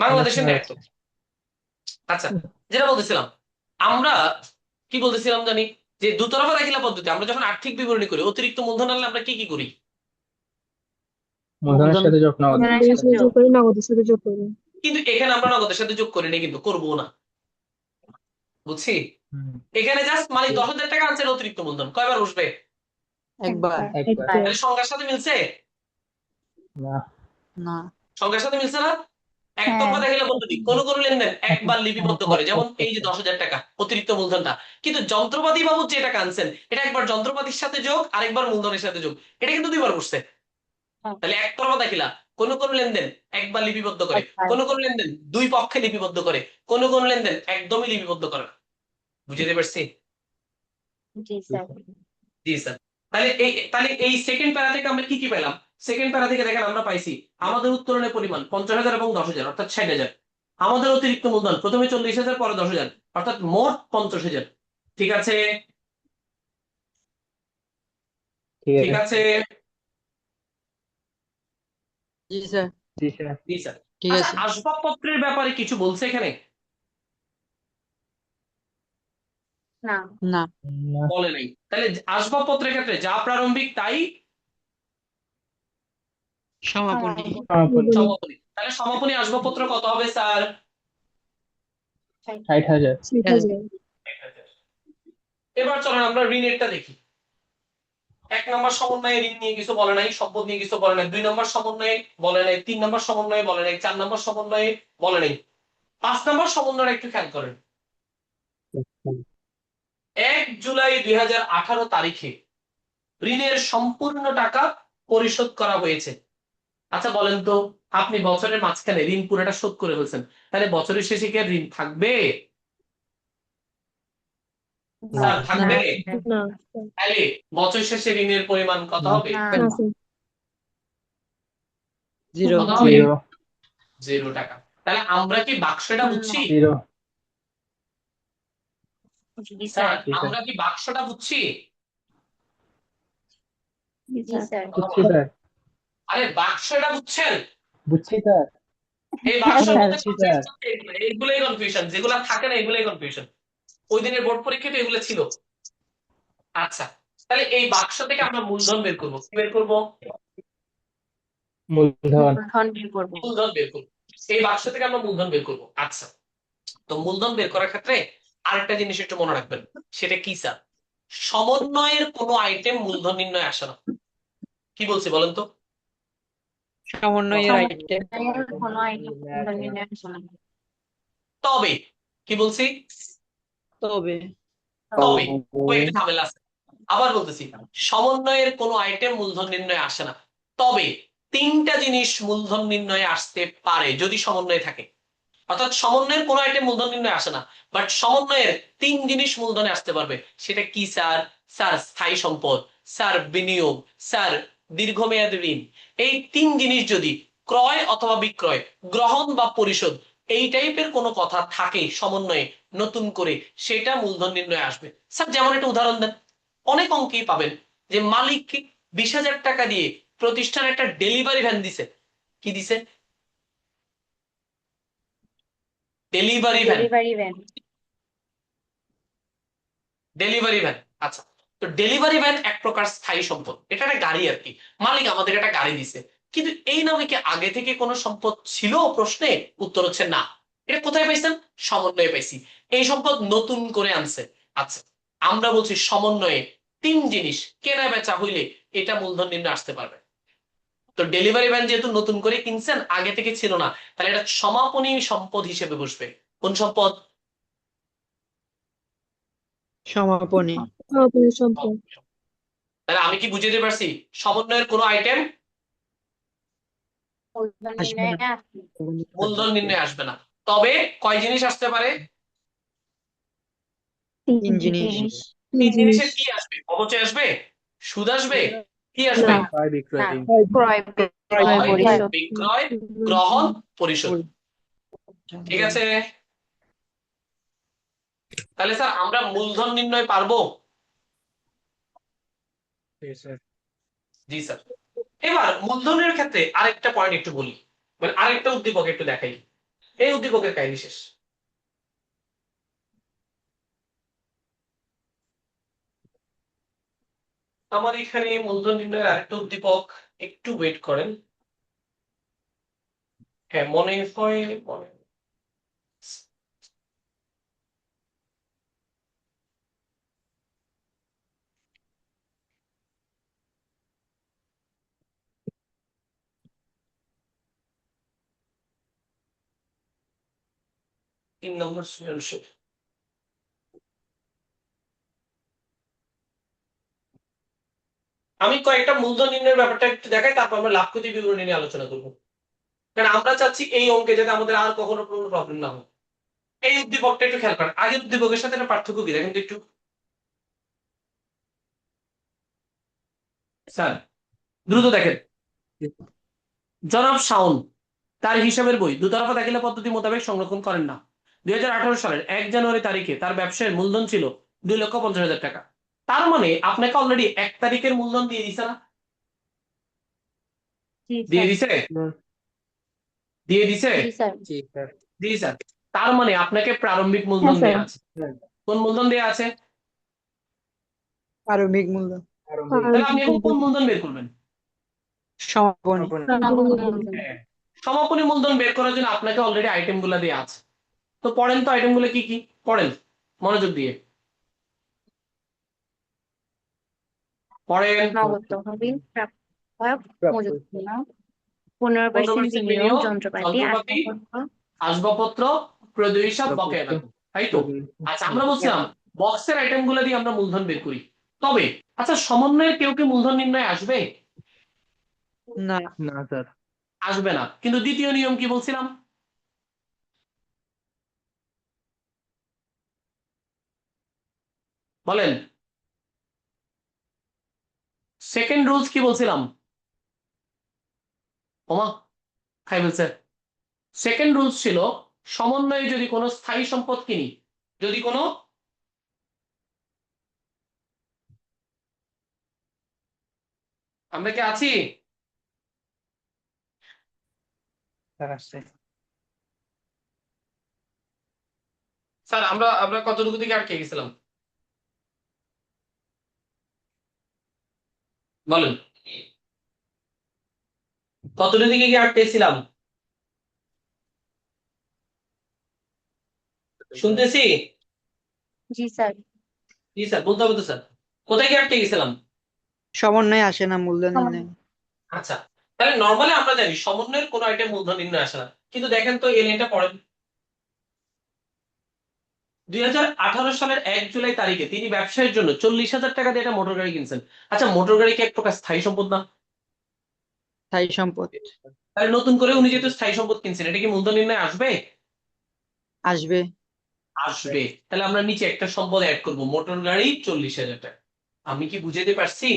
বাংলাদেশের নেট তো। আচ্ছা যেটা বলতেছিলাম, আমরা কি বলতেছিলাম জানি, যে দুতরফা দাখিলা পদ্ধতি আমরা যখন আর্থিক বিবরণী করি অতিরিক্ত মূলধন আনলে আমরা কি কি করি? মূলধনের সাথে যোগ নগদ নগদের সাথে যোগ করি কিন্তু এখানে আমরা নগদের সাথে যোগ করি না, কিন্তু করবো না, বুঝছি? হুম, এখানে জাস্ট মালিক 10,000 টাকা আনছে অতিরিক্ত মূলধন, কয়বার বসবে? একবার একবার তাহলে সংখ্যার সাথে মিলছে? না না সংখ্যার সাথে মিলছে না? হ্যাঁ একতরফা দাখিলা পদ্ধতি কোন কোন লেনদেন একবার লিপিবদ্ধ করে, যেমন এই যে 10,000 টাকা অতিরিক্ত মূলধনটা। কিন্তু যন্ত্রপাতি বাবদ যে টাকা আনছেন এটা একবার যন্ত্রপাতির সাথে যোগ, আরেকবার মূলধনের সাথে যোগ, এটা কিন্তু দুইবার করছে। তাহলে একতরফা দাখিলা কোন কোন লেনদেন একবার লিপিবদ্ধ করে, কোন কোন লেনদেন দুই পক্ষে লিপিবদ্ধ করে, কোন কোন লেনদেন একদমই লিপিবদ্ধ করে না। বুঝতে পারছি? জি স্যার জি স্যার। তাহলে এই সেকেন্ড প্যারা থেকে আমরা কি কি পেলাম? সেকেন্ড প্যারা থেকে দেখেন আমরা পাইছি আমাদের উত্তোলনের পরিমাণ 50,000 এবং 10,000 অর্থাৎ 60,000। আমাদের অতিরিক্ত মূলধন প্রথমে 40,000 পরে 10,000 অর্থাৎ মোট 50,000। ঠিক আছে? ঠিক ঠিক আছে আছে? জি স্যার জি স্যার জি স্যার। ঠিক আচ্ছা আছে আসবাবপত্রের ব্যাপারে কিছু বলছে এখানে? না না না বলে নাই। তাহলে আসবাবপত্রের ক্ষেত্রে যা প্রারম্ভিক তাই সমাপনী সমাপনী সমাপনী। তাহলে সমাপনী আসবাবপত্র কত হবে স্যার? 60,000 এবার চলেন আমরা ঋণেরটা দেখি। 1 নম্বর সমন্বয়ে ঋণ নিয়ে কিছু বলে নাই, সম্পদ নিয়ে কিছু বলে নাই। 2 নম্বর সমন্বয়ে বলে নাই, 3 নম্বর সমন্বয়ে বলে নাই, 4 নম্বর সমন্বয়ে বলে নাই। 5 নম্বর সমন্বয় একটু খেয়াল করেন। 1 জুলাই 2018 তারিখে ঋণের সম্পূর্ণ টাকা পরিশোধ করা হয়েছে। আচ্ছা বলেন তো, আপনি বছরের মাঝখানে ঋণ পুরোটা শোধ করে ফেলছেন, তাহলে বছরের শেষে কি আর ঋণ থাকবে? স্যার থাকবে? তাহলে বছর শেষে ঋণের পরিমাণ কত হবে? জিরো কত হবে? জিরো 0 টাকা। তাহলে আমরা কি বাক্সটা বুঝছি? জিরো জি স্যার জি স্যার আমরা কি বাক্সটা বুঝছি? স্যার বুঝছি স্যার আরে বাক্সটা বুঝছেন? বুঝছি স্যার এই বাক্সের মধ্যে বুঝছি স্যার এগুলোই কনফিউশন, যেগুলো থাকে না এগুলোই কনফিউশন। ওই দিনের বোর্ড পরীক্ষাতে এগুলো ছিল। আচ্ছা তাহলে এই বাক্স থেকে আমরা মূলধন বের করবো, কি বের করবো? মূলধন মূলধন বের করবো। এই বাক্স থেকে আমরা মূলধন বের করবো। আচ্ছা তো মূলধন বের করার ক্ষেত্রে আরেকটা জিনিস একটু মনে রাখবেন, সেটা কি স্যার? সমন্বয়ের কোনো আইটেম মূলধন নির্ণয় আসে না। কি বলছি বলেন তো? সমন্বয়ের আইটেম তবে কি বলছি? তবে তবে ওই একটা ঝামেলা আছে। আবার বলতেছি, সমন্বয়ের কোনো আইটেম মূলধন নির্ণয় আসে না, তবে তিনটা জিনিস মূলধন নির্ণয়ে আসতে পারে যদি সমন্বয় থাকে। অর্থাৎ সমন্বয়ের কোনো আইটেম মূলধন নির্ণয় আসে না, বাট সমন্বয়ের তিন জিনিস মূলধনে আসতে পারবে। সেটা কি স্যার? স্যার স্থায়ী সম্পদ, স্যার বিনিয়োগ, স্যার দীর্ঘমেয়াদী ঋণ। এই তিন জিনিস যদি ক্রয় অথবা বিক্রয়, গ্রহণ বা পরিশোধ, এই টাইপের কোনো কথা থাকে সমন্বয়ে নতুন করে, সেটা মূলধন নির্ণয় আসবে। স্যার যেমন একটা উদাহরণ দেন। অনেক অঙ্কেই পাবেন যে মালিককে 20,000 টাকা দিয়ে প্রতিষ্ঠান একটা ডেলিভারি ভ্যান দিছে। কি দিছে? Delivery van. Delivery van. Delivery van, আচ্ছা। তো ডেলিভারি ভ্যান এক প্রকার স্থায়ী সম্পদ, এটা একটা গাড়ি আর কি। মালিক আমাদের একটা গাড়ি দিছে, কিন্তু এই নামে কি আগে থেকে কোনো সম্পদ ছিল? প্রশ্নে উত্তর হচ্ছে না। এটা কোথায় পাইছেন? সমন্বয়ে পাইছি। এই সম্পদ নতুন করে আনছে। আচ্ছা, আমরা বলছি সমন্বয়ে তিন জিনিস কেনা বেচা হইলে এটা মূলধন নির্ণয় আসতে পারবে। তো ডেলিভারি ভ্যান যেহেতু নতুন করে কিনছেন, আগে থেকে ছিল না, তাহলে এটা সমাপনী সম্পদ হিসেবে বসবে। কোন সম্পদ? সমাপনী। তাহলে আমি কি বুঝাতে পারছি? সমন্বয়ের কোনো আইটেম মূলধন আসবে না। নির্ণয়ে আসবে। মূলধন নির্ণয় আসবে না। তবে কয় জিনিস আসতে পারে? তিন জিনিস। তিন জিনিসের কি আসবে? অপচয় আসবে, সুদ আসবে, কি আসবে? ক্রয় বিক্রয় না, ঋণ। ক্রয় বিক্রয় ক্রয়, পরিশোধ। বিক্রয়, গ্রহণ, পরিশোধ। ঠিক আছে। তাহলে স্যার আমরা মূলধন নির্ণয় পারবো? জি স্যার। জি স্যার। এবার মূলধনের ক্ষেত্রে আরেকটা পয়েন্ট একটু বলি, মানে আরেকটা উদ্দীপক একটু দেখাই। এই উদ্দীপকের কাহিনী শেষ। আমার এখানে মূলধন নির্ণয়ের আরেকটা উদ্দীপক, একটু ওয়েট করেন। হ্যাঁ, মনে হয় মনে 3 নম্বর সৃজনশীল। আমি কয়েকটা মূলধন নির্ণয়ের ব্যাপারটা একটু দেখাই, তারপর আমরা লাভ ক্ষতি বিবরণী নিয়ে আলোচনা করবো। কারণ আমরা চাচ্ছি এই অঙ্কে যাতে আমাদের আর কখনো কোনো প্রবলেম না হয়। এই উদ্দীপকটা একটু খেয়াল করেন, আগের উদ্দীপকের সাথে একটা পার্থক্য কি দেখেন তো একটু। স্যার দ্রুত দেখেন। জনাব শাওন তার হিসাবের বই দুতরফা দাখিলা পদ্ধতি মোতাবেক সংরক্ষণ করেন না। 2018 সালের 1 জানুয়ারি তারিখে তার ব্যবসায়ের মূলধন ছিল 2,50,000 টাকা। তার মানে আপনাকে অলরেডি 1 তারিখের মূলধন দিয়ে দিছে না? জি দিয়ে স্যার। দিছে? দিয়ে দিছে? জি স্যার। জি স্যার। জি স্যার। তার মানে আপনাকে প্রারম্ভিক মূলধন দেয়া আছে। হ্যাঁ। কোন মূলধন দেয়া আছে? প্রারম্ভিক মূলধন। তাহলে আপনি এখন কোন মূলধন বের করবেন? সমাপনী। মূলধন। হ্যাঁ, সমাপনী মূলধন বের করার জন্য আপনাকে অলরেডি আইটেম গুলা দেয়া আছে। তো পড়েন তো আইটেম গুলো কি কি, পড়েন মনোযোগ দিয়ে পড়েন। নগদ তহবিল, প্রাপ্য, মজুত পণ্য, 15% 15% বিনিয়োগ, বিনিয়োগ, যন্ত্রপাতি, যন্ত্রপাতি, আসবাবপত্র। আসবাবপত্র, প্রয়োজনীয় হিসাব, বকেয়া বেতন। তাই তো? আচ্ছা, আমরা বলছিলাম বক্সের আইটেম গুলো দিয়ে আমরা মূলধন বের করি। তবে আচ্ছা, সমন্বয়ের কেউ কি মূলধন নির্ণয় আসবে? না। না স্যার। আসবে না। কিন্তু দ্বিতীয় নিয়ম কি বলছিলাম? বলেন। সেকেন্ড রুলস কি বলছিলাম? ওমা, খাই বলছে। সেকেন্ড রুলস ছিল সমন্বয়ে যদি কোনো স্থায়ী সম্পদ কিনি, যদি কোনো আমরা কি আছি? স্যার আসছে। স্যার আমরা আমরা কতটুকু দিকে আটকে গেছিলাম বলেন। কতটুকু দিকে কি আটকেছিলাম? শুনতেছি? জি স্যার। জি স্যার, বলতে হবে তো স্যার। কোথায় কি আটকে গেছিলাম? সমন্বয় আসে না মূলধন নির্ণয়। আচ্ছা, তাহলে নরমালি আমরা জানি সমন্বয়ের কোনো আইটেম মূলধন নির্ণয় আসে না, কিন্তু দেখেন তো এই লাইনটা পড়েন। 2018 সালের 1 জুলাই তারিখে তিনি ব্যবসায়ের জন্য 40,000 টাকা দিয়ে একটা মোটর গাড়ি কিনছেন। আচ্ছা, মোটর গাড়ি কি এক প্রকার স্থায়ী সম্পদ না? স্থায়ী সম্পদ তাহলে নতুন করে উনি যেহেতু স্থায়ী সম্পদ কিনছেন, এটা কি মূলধন নির্ণয় আসবে? আসবে। আসবে। তাহলে আমরা নিচে একটা সম্পদ অ্যাড করব, মোটর গাড়ি 40,000 টাকা। আমি কি বুঝাতে পারছি?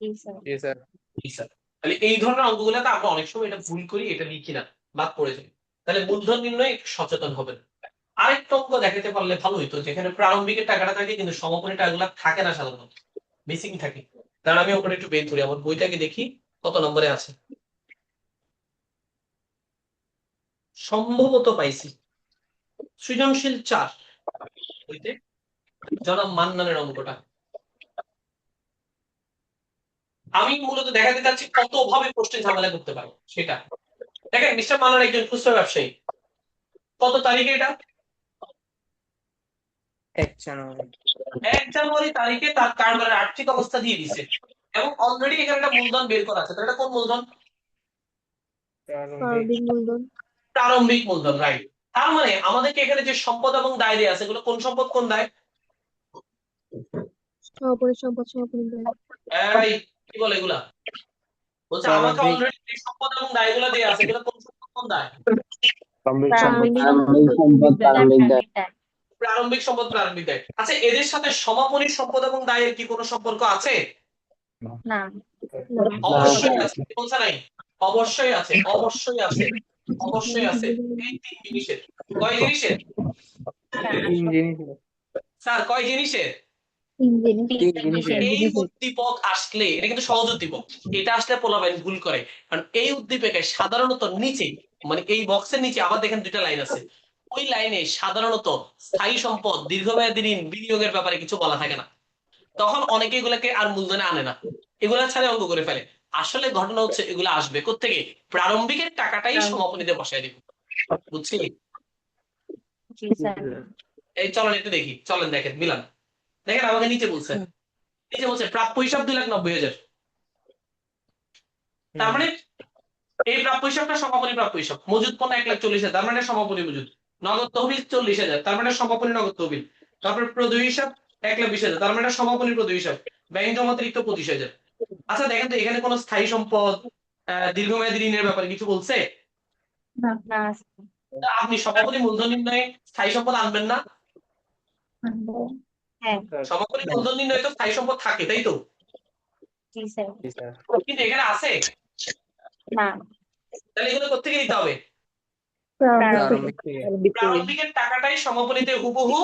জি স্যার। জি স্যার। জি স্যার। তাহলে এই ধরনের অঙ্কগুলোতে আমরা অনেক সময় এটা ভুল করি, এটা লিখি না, বাদ পড়ে যায়। তাহলে মূলধন নির্ণয় একটু সচেতন হবেন। আরেকটা অঙ্ক দেখাতে পারলে ভালো হইতো, যেখানে প্রারম্ভিকের টাকাটা থাকে কিন্তু সমাপনী টাকাগুলো থাকে না, সাধারণত মিসিং থাকে। কারণ আমি ওখানে একটু বের করি, আমার বইটাকে দেখি কত নম্বরে আছে। সম্ভবত পাইছি সৃজনশীল 4 বইতে জনাব মান্নানের অঙ্কটা। আমি মূলত দেখাতে চাচ্ছি কত ভাবে প্রশ্নে ঝামেলা করতে পারো সেটা। দেখেন মিস্টার মান্নান একজন খুচরা ব্যবসায়ী। কত তারিখে এটা? 1 জানুয়ারি। 1 জানুয়ারি তারিখে তার কারবারের আর্থিক অবস্থা দিয়ে দিছে, এবং অলরেডি এখানে একটা মূলধন বের করা আছে। তাহলে এটা কোন মূলধন? প্রারম্ভিক। প্রারম্ভিক মূলধন, রাইট। তার মানে আমাদেরকে এখানে যে সম্পদ এবং দায় দেয়া আছে, এগুলো কোন সম্পদ কোন দায়? এই কি বলে এগুলা? বলছে আমাকে প্রারম্ভিক। অলরেডি যে সম্পদ এবং দায়গুলো দেয়া আছে, এগুলো কোন সম্পদ কোন দায়? প্রারম্ভিক সম্পদ প্রারম্ভিক দায়। আচ্ছা, এদের সাথে সমাপনী সম্পদ এবং দায়ের কি কোনো সম্পর্ক আছে? না। অবশ্যই আছে। কি বলছে নাই? অবশ্যই আছে, অবশ্যই আছে, অবশ্যই আছে। এই 3 জিনিসের। কয় জিনিসের? 3 জিনিস। স্যার কয় জিনিসের? 3 জিনিসের। এই উদ্দীপক আসলে, এটা কিন্তু সহজ উদ্দীপক, এটা আসলে পোলাপাইন ভুল করে। কারণ এই উদ্দীপকে সাধারণত নিচে, মানে এই বক্সের নিচে আবার দেখেন 2টা লাইন আছে, ওই লাইনে সাধারণত স্থায়ী সম্পদ, দীর্ঘমেয়াদী ঋণ, বিনিয়োগের ব্যাপারে কিছু বলা থাকে না। তখন অনেকে এগুলাকে আর মূলধনে আনে না, এগুলা ছাড়া অঙ্ক করে ফেলে। আসলে ঘটনা হচ্ছে এগুলো আসবে কোত্থেকে? প্রারম্ভিকের টাকাটাই সমাপনীতে বসায় দিব। বুঝছি? জি স্যার। এই চলেন একটু দেখি, চলেন দেখেন মিলান। দেখেন আমাকে নিচে বলছে, নিচে বলছে প্রাপ্য হিসাব 2,90,000। তার মানে এই প্রাপ্য হিসাবটা সমাপনী প্রাপ্য হিসাব। মজুদ পণ্য 1,40,000, তার মানে সমাপনী মজুদ। নগদ তহবিল 40,000, তার মানে সমাপনী নগদ তহবিল। তারপর প্রদেয় হিসাব 1,20,000, তার মানে সমাপনী প্রদেয় হিসাব। ব্যাংক জমা অতিরিক্ত 25,000। আচ্ছা দেখেন তো এখানে কোনো স্থায়ী সম্পদ, দীর্ঘমেয়াদী ঋণের ব্যাপারে কিছু বলছে? না। তা আপনি সমাপনী মূলধন নির্ণয়ে স্থায়ী সম্পদ আনবেন না? হ্যাঁ। সমাপনী মূলধন নির্ণয়ে তো স্থায়ী সম্পদ থাকে, তাই তো? জি স্যার। জি স্যার। কিন্তু এখানে আছে? না। তাহলে এগুলো কোত্থেকে নিতে হবে? প্রারম্ভিক থেকে প্রারম্ভিকের টাকাটাই সমাপনীতে হুবহু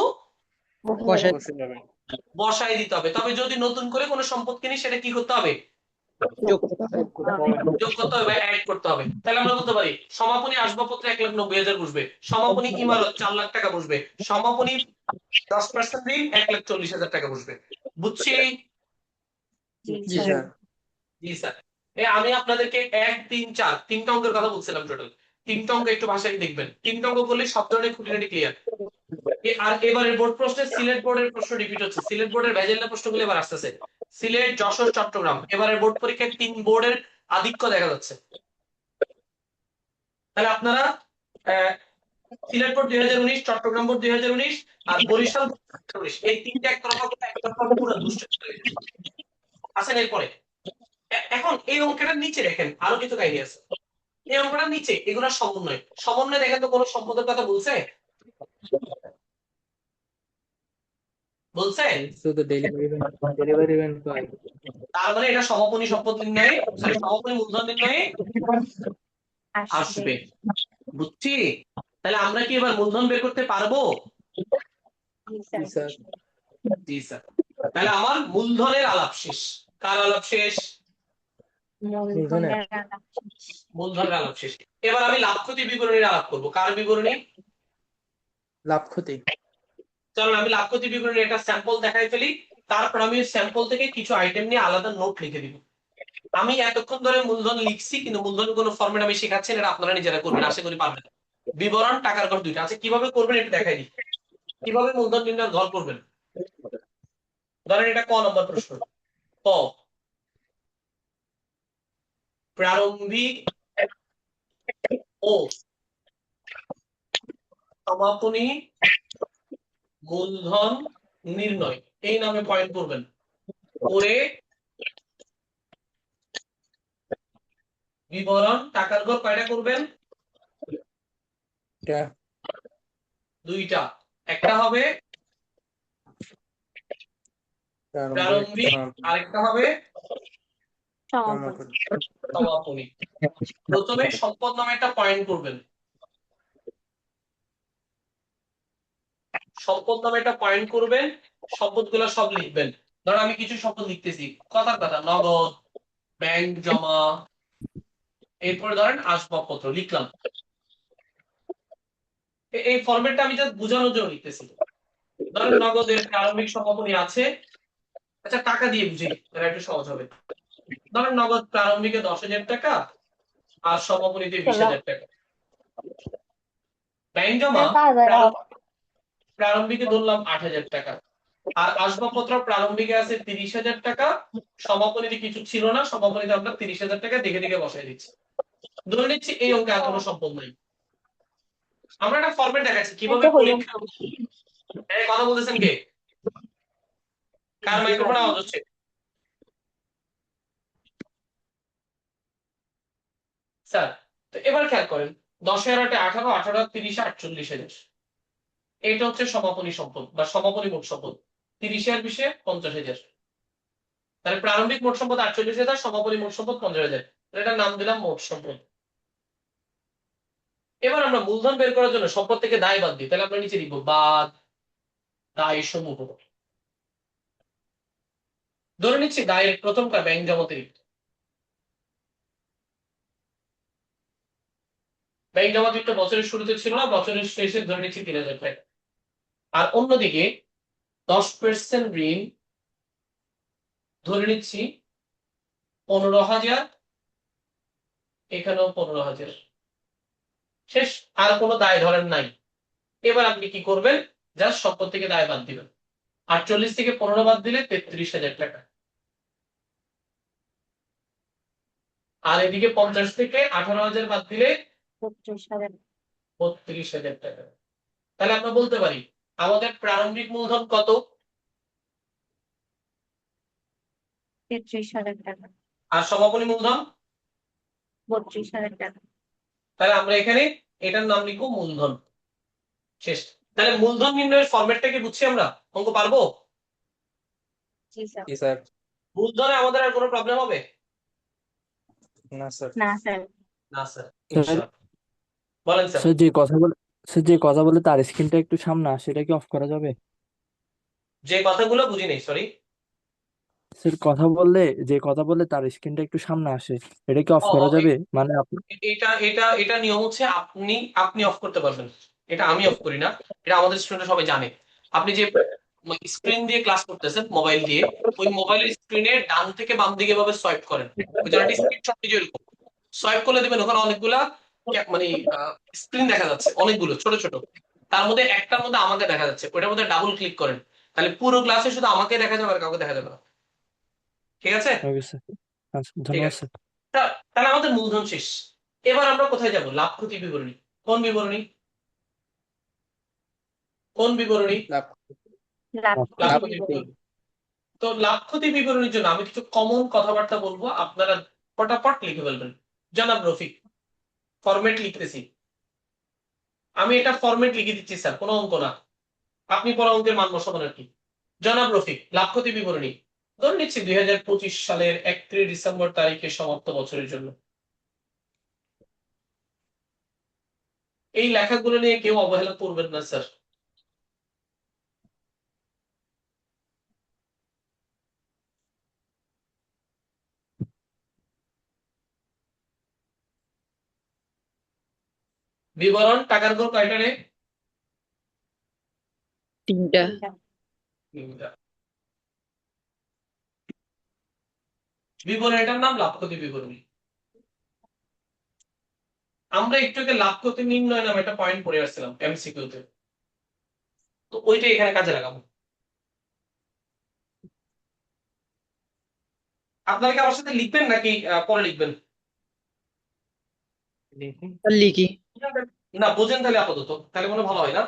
বসায় বসে যাবে। বসায় দিতে হবে। তবে যদি নতুন করে কোনো সম্পদ কিনি, সেটা কি করতে হবে? যোগ যোগ করতে হবে বা অ্যাড করতে হবে। তাহলে আমরা বলতে পারি সমাপনী আসবাবপত্র 1,90,000 বসবে, সমাপনী ইমারত 4 লাখ টাকা বসবে, সমাপনী 10% ঋণ 1,40,000 টাকা বসবে। বুঝছি? জি জি স্যার। স্যার। জি স্যার। আমি আপনাদেরকে 1, 3, 4 তিনটা অঙ্কের কথা বলছিলাম টোটাল। তিনটা অঙ্ক একটু ভাষায় দেখবেন, তিনটা অঙ্ক করলে সব ধরনের খুঁটিনাটি ক্লিয়ার। আর এবারের বোর্ড প্রশ্নে সিলেট বোর্ডের প্রশ্ন রিপিট হচ্ছে। সিলেট বোর্ডের ভেজাল্লা প্রশ্নগুলো এবার আসতেছে। সিলেট, যশোর, চট্টগ্রাম এবারের বোর্ড পরীক্ষায় 3 বোর্ডের আধিক্য দেখা যাচ্ছে। তাহলে আপনারা সিলেট বোর্ড 2019, চট্টগ্রাম বোর্ড 2019 আর বরিশাল 2019, এই তিনটা একতরফা করে একতরফা পুরো দুষ্ট হয়ে গেছে। আসেন এরপরে। এখন এই অঙ্কটার নিচে দেখেন আরো কিছু কাহিনী আছে। এই অঙ্কটার নিচে এগুলো সমন্বয়, সমন্বয় দেখেন তো কোনো সম্পদের কথা বলছে? বলছে? শুধু ডেলিভারি ইভেন্ট হয়। তার মানে এটা সমাপনী সম্পদ নির্ণয়ে, সরি সমাপনী মূলধন নির্ণয়ে আসবে। বুঝছি? তাহলে আমরা কি এবার মূলধন বের করতে পারবো? জি জি স্যার। স্যার। জি স্যার। তাহলে আমার মূলধনের আলাপ শেষ। কার আলাপ শেষ? মূলধনের আলাপ শেষ। মূলধনের আলাপ শেষ। এবার আমি লাভ ক্ষতি বিবরণীর আলাপ করব। কার বিবরণী? লাভ ক্ষতি। চলুন আমি লাভ ক্ষতি বিবরণীর একটা স্যাম্পল দেখাই ফেলি, তারপর আমি স্যাম্পল থেকে কিছু আইটেম নিয়ে আলাদা নোট লিখে দিব। আমি এতক্ষণ ধরে মূলধন লিখছি, কিন্তু মূলধনের কোনো ফরম্যাট আমি শেখাচ্ছি না, এটা আপনারা নিজেরা করবেন, আশা করি পারবেন। বিবরণ, টাকার ঘর দুইটা। আচ্ছা কিভাবে করবেন একটু দেখাই দিই, কিভাবে মূলধন নির্ণয়ের ঘর করবেন। ধরেন এটা ক নম্বর প্রশ্ন। ক, প্রারম্ভিক ও সমাপনী মূলধন নির্ণয়, এই নামে পয়েন্ট করবেন। করে বিবরণ টাকার ঘর কয়টা করবেন? এটা দুইটা। একটা হবে প্রারম্ভিক প্রারম্ভিক, সমাপনী আরেকটা হবে সমাপনী। সমাপনী। সমাপনী। প্রথমে সম্পদ নামে একটা পয়েন্ট করবেন। সম্পদ নামে একটা পয়েন্ট করবেন, সম্পদগুলো সব লিখবেন। ধরো আমি কিছু সম্পদ লিখতেছি, কথার কথা নগদ, ব্যাংক জমা, এরপরে ধরেন আসবাবপত্র লিখলাম। এই ফরম্যাটটা আমি জাস্ট বোঝানোর জন্য লিখতেছি। ধরেন নগদের প্রারম্ভিক সমাপনী আছে। আচ্ছা টাকা দিয়ে বুঝি, তাহলে একটু সহজ হবে। ধরেন নগদ প্রারম্ভিকে 10,000 টাকা আর সমাপনীতে 20,000 টাকা। ব্যাংক জমা প্রারম্ভিকে ধরলাম 8,000 টাকা, আর আসবাবপত্র প্রারম্ভিকে আছে 30,000 টাকা, সমাপনীতে কিছু ছিল না, সমাপনীতে আমরা 30,000 টাকা দেখে দেখে বসাই দিচ্ছি। ধরে নিচ্ছি এই অঙ্কে আর কোনো সম্পদ নাই। আমরা একটা ফরম্যাট দেখাচ্ছি কিভাবে পরীক্ষা। এই কথা বলতেছেন কে? কার মাইক্রোফোন আওয়াজ হচ্ছে? স্যার, তো এবার খেয়াল করেন 10,000 8 18, 18 30 48,000, এটা হচ্ছে সমাপনী সম্পদ বা সমাপনী মোট সম্পদ। 30,000 20 50,000। তাহলে প্রারম্ভিক মোট সম্পদ 48,000, সমাপনী মোট সম্পদ 50,000। এটার নাম দিলাম মোট সম্পদ। এবার আমরা মূলধন বের করার জন্য সম্পদ থেকে দায় বাদ দিই, তাহলে আমরা নিচে লিখবো বাদ দায় সমূহ। ধরে নিচ্ছি দায়ের প্রথমটা ব্যাংক জমা অতিরিক্ত। ব্যাংক জমা অতিরিক্ত বছরের শুরুতে ছিল না, বছরের শেষে ধরে নিচ্ছি 3,000 টাকা। আর অন্যদিকে 10% ঋণ ধরে নিচ্ছি 15,000, এখানেও 15,000। শেষ, আর কোনো দায় ধরেন নাই। এবার আপনি কি করবেন? জাস্ট সম্পদ থেকে দায় বাদ দিবেন। 48 থেকে 15 বাদ দিলে 33,000 টাকা। আর এদিকে 50 থেকে 18,000 বাদ দিলে 32,000। 32,000 টাকা। তাহলে আমরা বলতে পারি আমাদের প্রারম্ভিক মূলধন কত? 33,000 টাকা। আর সমাপনী মূলধন? 32,000 টাকা। তাহলে আমরা এখানে এটার নাম লিখবো মূলধন। শেষ। তাহলে মূলধন নির্ণয়ের ফরম্যাটটা কি বুঝছি আমরা? অঙ্ক পারবো? জি স্যার। জি স্যার। মূলধনে আমাদের আর কোনো প্রবলেম হবে? না স্যার। না স্যার। না স্যার, স্যার ইনশাআল্লাহ। বলেন স্যার। স্যার যে কথা বলে তার স্ক্রিনটা একটু সামনে আসে, এটা কি অফ করা যাবে? যে কথাগুলো বুঝি নেই, সরি। স্যার যে কথা বললে তার স্ক্রিনটা একটু সামনে আসে, এটা কি অফ ও করা ও, যাবে? মানে এটা এটা এটা নিয়ম হচ্ছে আপনি আপনি অফ করতে পারবেন। এটা আমি অফ করি না, এটা আমাদের স্টুডেন্ট সবাই জানে। আপনি যে স্ক্রিন দিয়ে ক্লাস করতেছেন মোবাইল দিয়ে, ওই মোবাইলের স্ক্রিনে ডান থেকে বাম দিকে ভাবে সোয়াইপ করেন। ওই জন্য স্ক্রিনশট ভিডিও সোয়াইপ করলে দেবেন, ওখানে অনেকগুলা মানে স্ক্রিন দেখা যাচ্ছে, অনেকগুলো ছোট ছোট। তার মধ্যে একটার মধ্যে আমাকে দেখা যাচ্ছে, ওটার মধ্যে ডাবল ক্লিক করেন, তাহলে পুরো ক্লাসে শুধু আমাকে দেখা যাবে আর কাউকে দেখা যাবে না। ঠিক আছে? Okay sir. আচ্ছা, ঠিক ধন্যবাদ আছে। স্যার। তাহলে আমাদের মূলধন শেষ। এবার আমরা কোথায় যাব? লাভ ক্ষতি বিবরণী। কোন বিবরণী? কোন বিবরণী? লাভ লাভ লাভ লাভ ক্ষতি ক্ষতি। বিবরণী। তো লাভ ক্ষতি বিবরণীর জন্য আমি কিছু কমন কথাবার্তা বলবো, আপনারা ফটাফট লিখে ফেলবেন। জনাব রফিক, ফরম্যাট লিখতেছি। আমি এটা ফরম্যাট লিখে দিচ্ছি স্যার, কোনো অঙ্ক না। আপনি পড়া অঙ্কের মান বসাবেন আর কি। জনাব রফিক, লাভ ক্ষতি বিবরণী ধরে নিচ্ছি 2025 সালের 31 ডিসেম্বর তারিখে সমাপ্ত বছরের জন্য। এই লেখাগুলো নিয়ে কেউ অবহেলা করবেন না স্যার। বিবরণ টাকার ঘর কয়টা রে? 3টা। তিনটা। বিবরণীটার নাম লাভ ক্ষতি বিবরণী। আমরা একটু আগে লাভ ক্ষতি নির্ণয় নামে একটা পয়েন্ট পড়ে আসছিলাম এমসিকিউ তে, তো ওইটা এখানে কাজে লাগাবো। আপনারা কি আমার সাথে লিখবেন নাকি পরে লিখবেন? স্যার লিখি। না বোঝেন তাহলে আপাতত, তাহলে মনে হয় ভালো হয় না?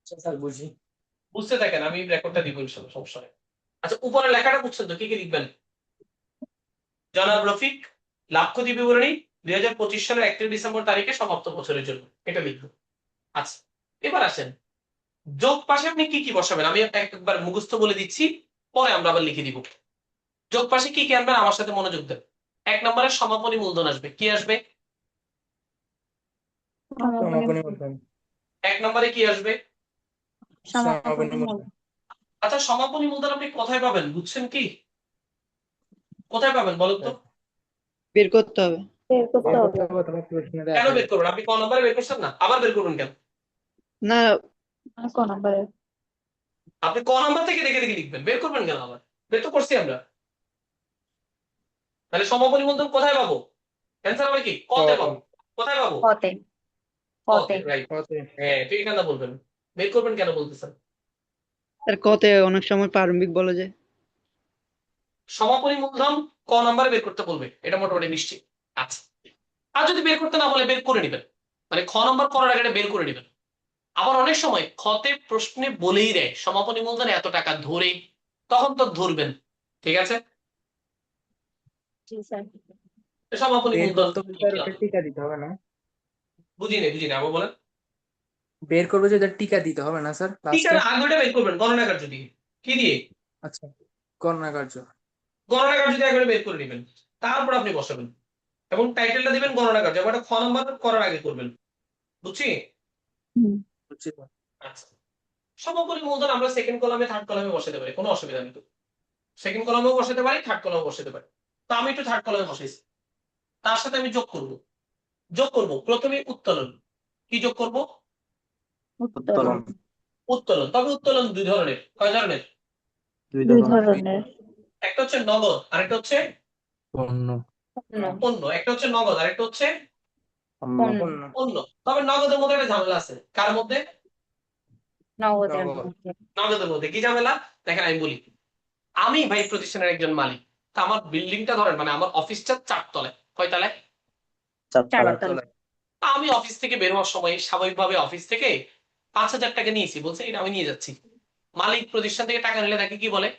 স্যার বুঝি। বুঝতে থাকেন, আমি রেকর্ডটা দিব ইনশাআল্লাহ, সমস্যা নেই। আচ্ছা উপরে লেখাটা বুঝছেন তো? কি কি লিখবেন? জনাব রফিক লাভ ক্ষতি বিবরণী 2025 সালের 31 ডিসেম্বর তারিখে সমাপ্ত বছরের জন্য, এটা লিখবো। আচ্ছা, এবার আসেন যোগ পাশে আপনি কি কি বসাবেন, আমি একবার মুখস্থ বলে দিচ্ছি, পরে আমরা আবার লিখে দিব। যোগ পাশে কি কি আনবেন আমার সাথে মনোযোগ দেন। 1 নম্বরে সমাপনী মূলধন আসবে, কি আসবে? সমাপনী মূলধন। 1 নম্বরে কি আসবে? সমাপনী মূলধন। আচ্ছা, সমাপনী মূলধন আপনি কোথায় পাবেন বুঝছেন কি? কোথায় পাবেন বলুন তো? বের করতে হবে। বের করতে বের হবে। করতে হবে, তোমার প্রশ্নে দেয়া কেন থাকবে। বের করবেন? আপনি ক নম্বরে বের করছেন না, আবার বের করবেন কেন? না, ক নম্বরে? আপনি ক নাম্বার থেকে দেখে দেখে লিখবেন, বের করবেন কেন আবার? বের তো করছি আমরা। তাহলে সমাপনী মূলধন কোথায় পাবো? অ্যান্সার হবে কি? কতে পাবো। কোথায় পাবো? কতে? কতে? রাইট। কতে? হ্যাঁ, ঠিক এখানে বলবেন। বের করবেন কেন বলতেছেন? তার কতে অনেক সময় প্রারম্ভিক বলা যায়। সমাপনী মূলধন ক নাম্বারে বের করতে বলবে, এটা মোটামুটি নিশ্চিত। আচ্ছা, আর যদি বের করতে না বলে বের করে নেবেন, মানে খ নাম্বার করার আগে এটা বের করে নেবেন। আবার অনেক সময় খতে প্রশ্নে বলেই দেয় সমাপনী মূলধন এত টাকা ধরে, তখন তো ধরবেন। ঠিক আছে, জি স্যার। সমাপনী বের মূলধন করতে হবে স্যার, ওটা টিকা দিতে হবে না? বুঝিনি আবার বলেন। বের করবে যে ওটা টিকা দিতে হবে না স্যার ঠিক লাস্টে? আছে, আগে ওটা বের করবেন গণনা কার্য দিয়ে। কি দিয়ে? আচ্ছা, গণনা কার্য। গণনা কার্য দিয়ে আগে বের করে নেবেন, তারপর আপনি বসাবেন এবং টাইটেলটা দিবেন গণনা কার্য, এবার খ নাম্বার করার আগে করবেন। বুঝছি? বুঝছি স্যার। আচ্ছা, সমাপনী মূলধন আমরা সেকেন্ড কলামে থার্ড কলামে বসাতে পারি, কোনো অসুবিধা নেই তো। সেকেন্ড কলামেও বসাতে পারি, থার্ড কলামেও বসাতে পারি। তো আমি একটু থার্ড কলামে বসাইছি, তার সাথে আমি যোগ করব প্রথমে উত্তোলন। কি যোগ করব? উত্তোলন। উত্তোলন। তবে উত্তোলন দুই ধরনের। কয় ধরনের? দুই ধরনের। একটা হচ্ছে নগদ, আরেকটা হচ্ছে পণ্য। পণ্য। একটা হচ্ছে নগদ, আরেকটা হচ্ছে পণ্য। পণ্য। তবে নগদের মধ্যে একটা ঝামেলা আছে। কার মধ্যে? নগদের নগদ। মধ্যে। নগদের মধ্যে। কি ঝামেলা? দেখেন আমি বলি, আমি ভাই প্রতিষ্ঠানের একজন মালিক, তা আমার বিল্ডিংটা ধরেন, মানে আমার অফিসটা 4 তলায়। কয় তলায়? 4 তলা। তলায়। তা আমি অফিস থেকে বের হওয়ার সময় স্বাভাবিকভাবে অফিস থেকে 5,000 টাকা নিয়েছি, বলছে এটা আমি নিয়ে যাচ্ছি। মালিক প্রতিষ্ঠান থেকে টাকা নিলে তাকে কি বলে?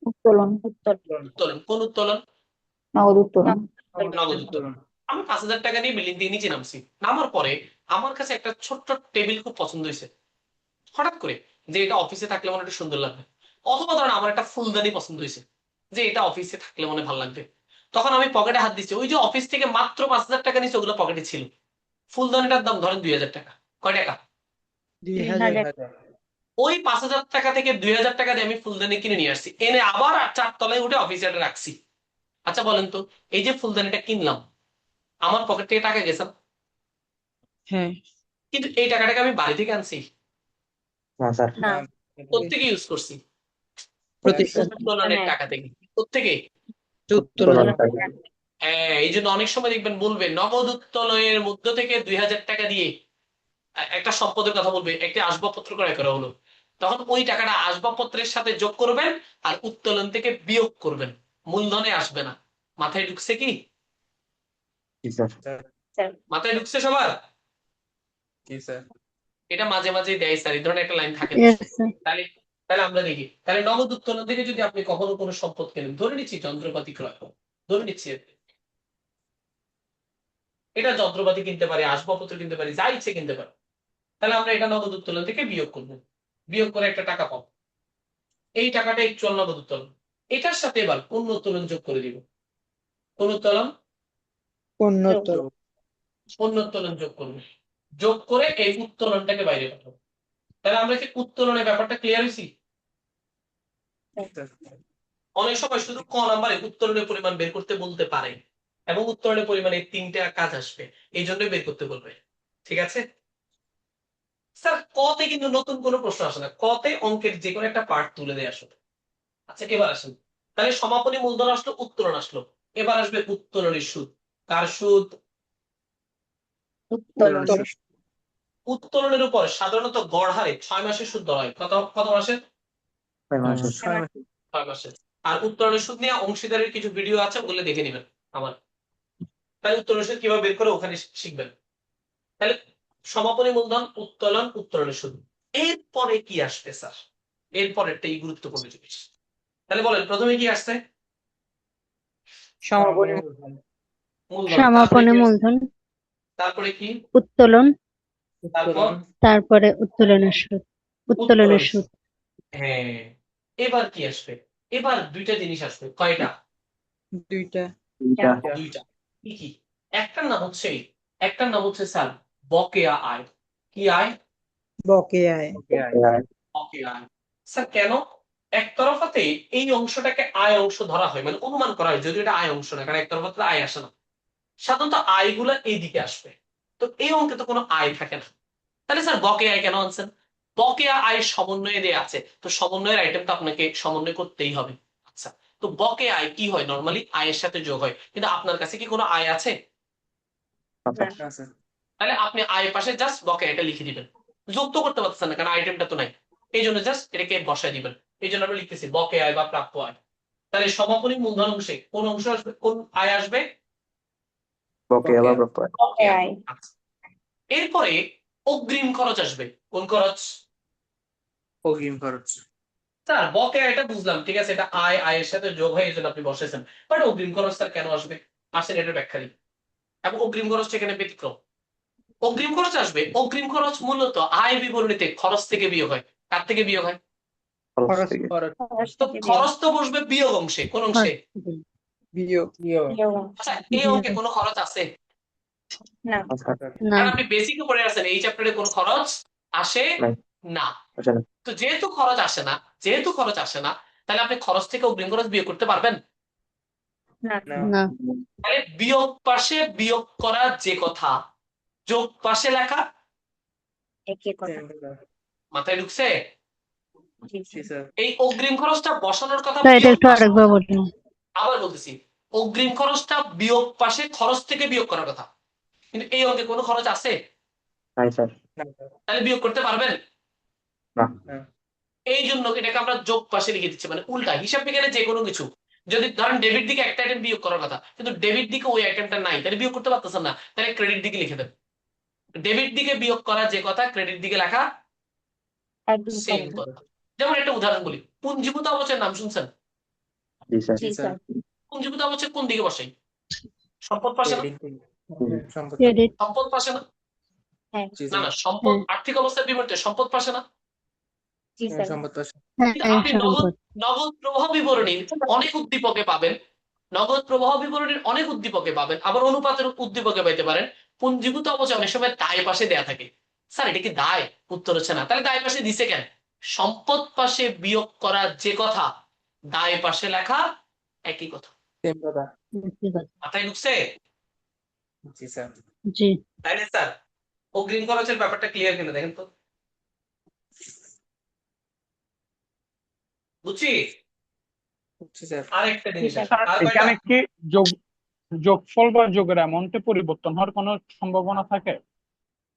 উত্তোলন। উত্তোলন। কোন উত্তোলন? নগদ উত্তোলন। নগদ উত্তোলন। আমি 5,000 টাকা নিয়ে বিল্ডিং থেকে নিচে নামছি, নামার পরে আমার কাছে একটা ছোট্ট টেবিল খুব পছন্দ হয়েছে হঠাৎ করে, যে এটা অফিসে থাকলে মনে একটু সুন্দর লাগবে। অথবা ধরেন আমার একটা ফুলদানি পছন্দ হয়েছে, যে এটা অফিসে থাকলে মনে ভালো লাগবে। তখন আমি পকেটে হাত দিচ্ছি, ওই যে অফিস থেকে মাত্র 5,000 টাকা নিচ্ছে, ওগুলো পকেটে ছিল। ফুলদানিটার দাম ধরেন 2,000 টাকা। কয় টাকা? 2000। 2000। ওই 5,000 টাকা থেকে 2,000 টাকা দিয়ে আমি ফুলদানি কিনে নিয়ে আসছি, এনে আবার 4 তলায় উঠে অফিসে এটা রাখছি। আচ্ছা বলেন তো, এই যে ফুলদানিটা কিনলাম, আমার পকেট থেকে টাকা গেছে না? হ্যাঁ, কিন্তু এই টাকাটাকে আমি বাড়ি থেকে আনছি, না। প্রত্যেকে ইউজ করছি প্রতিষ্ঠান উত্তোলনের টাকা থেকে, প্রত্যেকে। উত্তোলন। হ্যাঁ, এই জন্য অনেক সময় দেখবেন বলবে নগদ উত্তোলনের মধ্য থেকে 2,000 টাকা দিয়ে একটা সম্পদের কথা বলবে, একটা আসবাবপত্র ক্রয় করা হলো, তখন ওই টাকাটা আসবাবপত্রের সাথে যোগ করবেন আর উত্তোলন থেকে বিয়োগ করবেন, মূলধনে আসবে না। মাথায় ঢুকছে কি? মাথায় ঢুকছে সবার? কি স্যার? এটা মাঝে মাঝে দেয় স্যার, এই ধরনের একটা লাইন থাকে। Yes, sir. তাহলে তাহলে আমরা দেখি, তাহলে নগদ উত্তোলন থেকে যদি আপনি কখনো কোনো সম্পদ কেনেন, ধরে নিচ্ছি যন্ত্রপাতি ক্রয়, ধরে নিচ্ছি এটা যন্ত্রপাতি কিনতে পারি, আসবাবপত্র কিনতে পারি, যা ইচ্ছে কিনতে পারি, তাহলে আমরা এটা নগদ উত্তোলন থেকে বিয়োগ করব, বিয়োগ করে একটা টাকা পাবো। এই টাকাটা একচুয়াল নগদ উত্তোলন। এটার সাথে এবার পণ্য উত্তোলন যোগ করে দিব। কোন উত্তোলন? পণ্য পণ্য উত্তোলন যোগ করবে, যোগ করে এই উত্তোলনটাকে বাইরে পাঠাবো। তাহলে আমরা কি উত্তোলনের ব্যাপারটা ক্লিয়ার হয়েছি? অনেক সময় শুধু ক নাম্বারে উত্তোলনের পরিমাণ বের করতে বলতে পারে, এবং উত্তোলনের পরিমাণে 3টা কাজ আসবে, এই জন্যই বের করতে বলবে। ঠিক আছে স্যার, কতে কিন্তু নতুন কোনো প্রশ্ন আসে না, কতে অঙ্কের যে কোনো একটা পার্ট তুলে দেয় আসলে। আচ্ছা এবার আসেন, তাহলে সমাপনী মূলধন আসলো, উত্তোলন আসলো, এবার আসবে উত্তোলনের সুদ। কার সুদ? উত্তোলন। উত্তোলনের উপর সাধারণত গড় হারে 6 মাসের সুদ ধরা হয়। কত কত মাসের? 6 মাস। 6 মাসের। আর উত্তোলনের সুদ নিয়ে অংশীদারের কিছু ভিডিও আছে, ওগুলো দেখে নেবেন আমার। তাহলে উত্তোলনের সুদ কিভাবে বের করে ওখানে শিখবেন। তাহলে সমাপনী মূলধন, উত্তোলন, উত্তোলনের সুদ। এরপরে কি আসবে স্যার? এরপরেরটাই গুরুত্বপূর্ণ জিনিস। তাহলে বলেন প্রথমে কি আসছে? সমাপনী মূলধন। মূলধন, সমাপনী তারপরে কি আসবে? মূলধন, তারপরে কি? উত্তোলন, তারপর তারপরে উত্তোলনের সুদ, উত্তোলনের উত্তোলন। সুদ, হ্যাঁ, এবার কি আসবে? এবার দুইটা জিনিস আসবে। কয়টা? দুইটা। দুইটা দুইটা। কি কি? একটার নাম হচ্ছে স্যার বকেয়া আয়। কি আয়? বকেয়া আয়। বকেয়া আয়। স্যার কেন? একতরফাতে এই অংশটাকে আয় অংশ ধরা হয়, মানে অনুমান করা হয়, যদিও এটা আয় অংশ না, কারণ একতরফাতে আয় আসে না। সাধারণত আয়গুলা এইদিকে আসবে। তো এই অঙ্কে তো কোনো আয় থাকে না। তাহলে স্যার বকেয়া আয় কেন আনছেন? বকেয়া আয় সমন্বয়ে দেয়া আছে, তো সমন্বয়ের আইটেমটা আপনাকে সমন্বয় করতেই হবে। আচ্ছা, তো বকেয়া আয় কি হয়? নরমালি আয়ের সাথে যোগ হয়, কিন্তু আপনার কাছে কি কোনো আয় আছে? না স্যার। তাহলে আপনি আয়ের পাশে জাস্ট বকেয়াটা লিখে দিবেন। যোগ তো করতে পারতেছেন না, কারণ আইটেমটা তো নাই। এই জন্য জাস্ট এটাকে বসায় দিবেন। এই জন্য আমরা লিখতেছি বকেয়া আয় বা প্রাপ্য আয়। তাহলে সমাপনী মূলধন অংশে কোন অংশ আসবে, কোন আয় আসবে? বকেয়া বা প্রাপ্য আয়। বকেয়া আয়। আয়। আচ্ছা। এরপরে অগ্রিম খরচ আসবে। কোন খরচ? অগ্রিম খরচ। স্যার বকেয়া এটা বুঝলাম, ঠিক আছে, এটা আয় আয়ের সাথে যোগ হয়, এই জন্য আপনি বসেছেন। বাট অগ্রিম খরচ স্যার কেন আসবে? আসেন এটার ব্যাখ্যা দিই। এবং অগ্রিম খরচ এখানে ব্যতিক্রম। অগ্রিম খরচ আসবে, অগ্রিম খরচ মূলত আয় বিবরণীতে খরচ থেকে বিয়োগ হয়। কার থেকে বিয়োগ হয়? খরচ খরচ থেকে। তো খরচ তো বসবে বিয়োগ অংশে। কোন অংশে? বিয়োগ। আচ্ছা, এই অঙ্কে কোনো খরচ আছে? আচ্ছা, না, কারণ আপনি বেসিকে পড়ে আছেন, এই চ্যাপ্টারে কোনো খরচ আসে নাই না। আচ্ছা না তো যেহেতু খরচ আসে না, তাহলে আপনি খরচ থেকে অগ্রিম খরচ বিয়োগ করতে পারবেন? না না, তাহলে বিয়োগ পাশে বিয়োগ করা যে কথা, যোগ পাশে লেখা same কথা। মাথায় ঢুকছে? জি স্যার। এই অগ্রিম খরচটা বসানোর কথা স্যার এটা বিয়োগ একটু পাশে। আরেকবার বলুন। আবার বলতেছি, অগ্রিম খরচটা বিয়োগ পাশে খরচ থেকে বিয়োগ করার কথা, কিন্তু এই অঙ্কে কোনো খরচ আছে? নাই স্যার না স্যার। তাহলে বিয়োগ করতে পারবেন? না না। এই জন্য এটাকে আমরা যোগ পাশে লিখে দিচ্ছি, মানে উল্টা হিসাব বিজ্ঞানে যে কোনো কিছু, যদি ধরেন ডেবিট দিকে একটা আইটেম বিয়োগ করার কথা, কিন্তু ডেবিট দিকে ওই আইটেমটা নাই, তাহলে বিয়োগ করতে পারতেছেন না, তাহলে ক্রেডিট দিকে লিখে দেন। ডেবিট দিকে বিয়োগ করা যে কথা, ক্রেডিট দিকে লেখা সেম কথা। যেমন একটা উদাহরণ বলি, পুঞ্জীভূত অবচয়ের নাম শুনছেন? জি স্যার জি স্যার। পুঞ্জীভূত অবচয় কোন দিকে বসে? সম্পদ পাশে না? সম্পদ। ক্রেডিট, সম্পদ পাশে না? জি না স্যার। না, সম্পদ আর্থিক অবস্থার বিপরীতে সম্পদ পাশে না? সম্পদ পাশে। কিন্তু হ্যাঁ আপনি সম্পদ, নগদ প্রবাহ বিবরণীর অনেক উদ্দীপকে পাবেন, নগদ প্রবাহ বিবরণীর অনেক উদ্দীপকে পাবেন, আবার অনুপাতের উদ্দীপকে পাইতে পারেন। পুঞ্জীভূত অবচয় অনেক সময় দায় পাশে দেয়া থাকে। স্যার এটা কি দায়? উত্তর হচ্ছে না। তাহলে দায় পাশে দিছে কেন? সম্পদ পাশে বিয়োগ করা যে কথা, দায় পাশে লেখা একই কথা। সেম কথা। ঠিক আছে। মাথায় ঢুকছে? জি স্যার। জি, তাইলে স্যার অগ্রিম খরচের ব্যাপারটা ক্লিয়ার কিনা দেখেন তো। বুঝছি? জি স্যার। আরেকটা জিনিস আছে। স্যার আর কয়টা? এখানে কি যোগ যোগফল বা যোগের অ্যামাউন্টে পরিবর্তন হওয়ার কোনো সম্ভাবনা থাকে?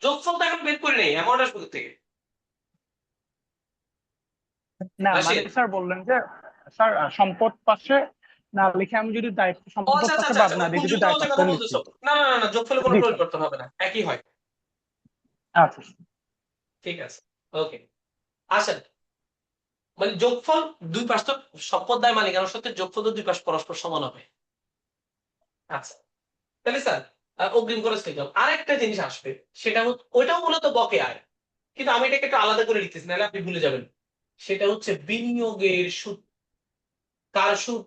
যোগফল তো এখন বের করে নেই, অ্যামাউন্ট আসবে কোথা থেকে? না রাশিদ? মানে স্যার বললেন যে স্যার সম্পদ পাশে না লিখে আমি যদি দায়িত্ব ও সম্পদ আচ্ছা আচ্ছা পাশে আচ্ছা বাদ আচ্ছা, না ওই দিয়ে যদি পুঞ্জীভূত দায় অবচয়ের পাশে কথা লিখি। বলতেছো? না না না না, যোগফলে কোনো জি স্যার। পরিবর্তন হবে না, একই হয়। আচ্ছা ঠিক আছে, ওকে। আসেন, মানে যোগফল দুই পাশ তো, সম্পদ দায় মালিকানার সাথে যোগফল তো দুই পাশ পরস্পর সমান হবে। আচ্ছা, তাহলে স্যার অগ্রিম খরচ লিখলাম। আরেকটা জিনিস আসবে, সেটা হচ্ছে ওইটাও মূলত বকেয়া আয়, কিন্তু আমি এটাকে একটু আলাদা করে লিখতেছি, নাহলে আপনি ভুলে যাবেন। সেটা হচ্ছে বিনিয়োগের সুদ। কার সুদ?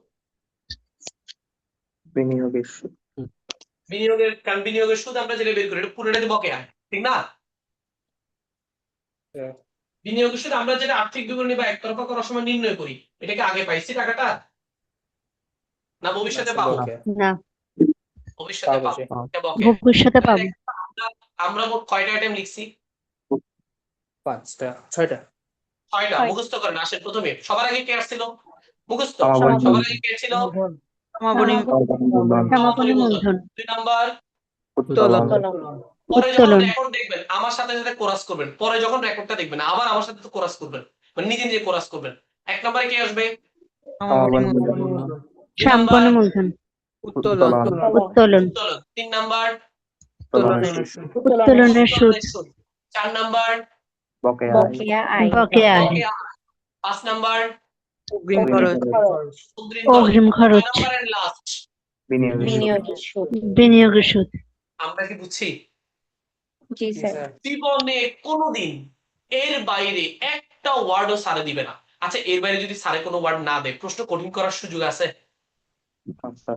বিনিয়োগের সুদ। বিনিয়োগের, কারণ বিনিয়োগের সুদ আমরা যেটা বের করি এটা পুরোটাই বকেয়া আয়, ঠিক না? বিনিয়োগের সুদ আমরা যেটা আর্থিক বিবরণী বা একতরফা করার সময় নির্ণয় করি, এটাকে আগে পাইছি টাকাটা, না ভবিষ্যতে পাবো? না, ভবিষ্যতে পাবো পাবো, যে। এটা বকেয়া। ভবিষ্যতে তাহলে পাবো। দেখেন, আমরা মোট কয়টা আইটেম লিখছি? 5টা 6টা। 6টা। মুখস্থ করেন। আসেন প্রথমে, সবার আগে কে আসছিল? মুখস্থ। সমাপনী সবার আগে কে ছিল? সমাপনী মূলধন। সমাপনী মূলধন, 2 নাম্বার। উত্তোলন। পরে যখন উত্তোলন, রেকর্ড দেখবেন আমার সাথে সাথে কোরাস করবেন, পরে যখন রেকর্ডটা দেখবেন আবার আমার সাথে তো কোরাস করবেন, মানে নিজে নিজে কোরাস করবেন। 1 নম্বরে কে আসবে? সমাপনী সমাপনী মূলধন, মূলধন। 2 নাম্বার সম্পন্ন মূলধন, উত্তোলন, উত্তোলন, উত্তোলন। 3 নাম্বার উত্তোলনের উত্তোলনের সুদ, 4 নাম্বার বকেয়া আয়। বকেয়া আয়, বকেয়া। 5 নাম্বার অগ্রিম খরচ, অগ্রিম খরচ। অগ্রিম 6 খরচ, নাম্বার এন্ড লাস্ট বিনিয়োগের সুদ। বিনিয়োগের সুদ। বিনিয়োগের সুদ। আমরা কি বুঝছি? জি জি স্যার। স্যার জীবনে কোনোদিন এর বাইরে একটা ওয়ার্ডও স্যারে দিবে না। আচ্ছা, এর বাইরে যদি স্যারে কোনো ওয়ার্ড না দেয়, প্রশ্ন কঠিন করার সুযোগ আছে? আচ্ছা।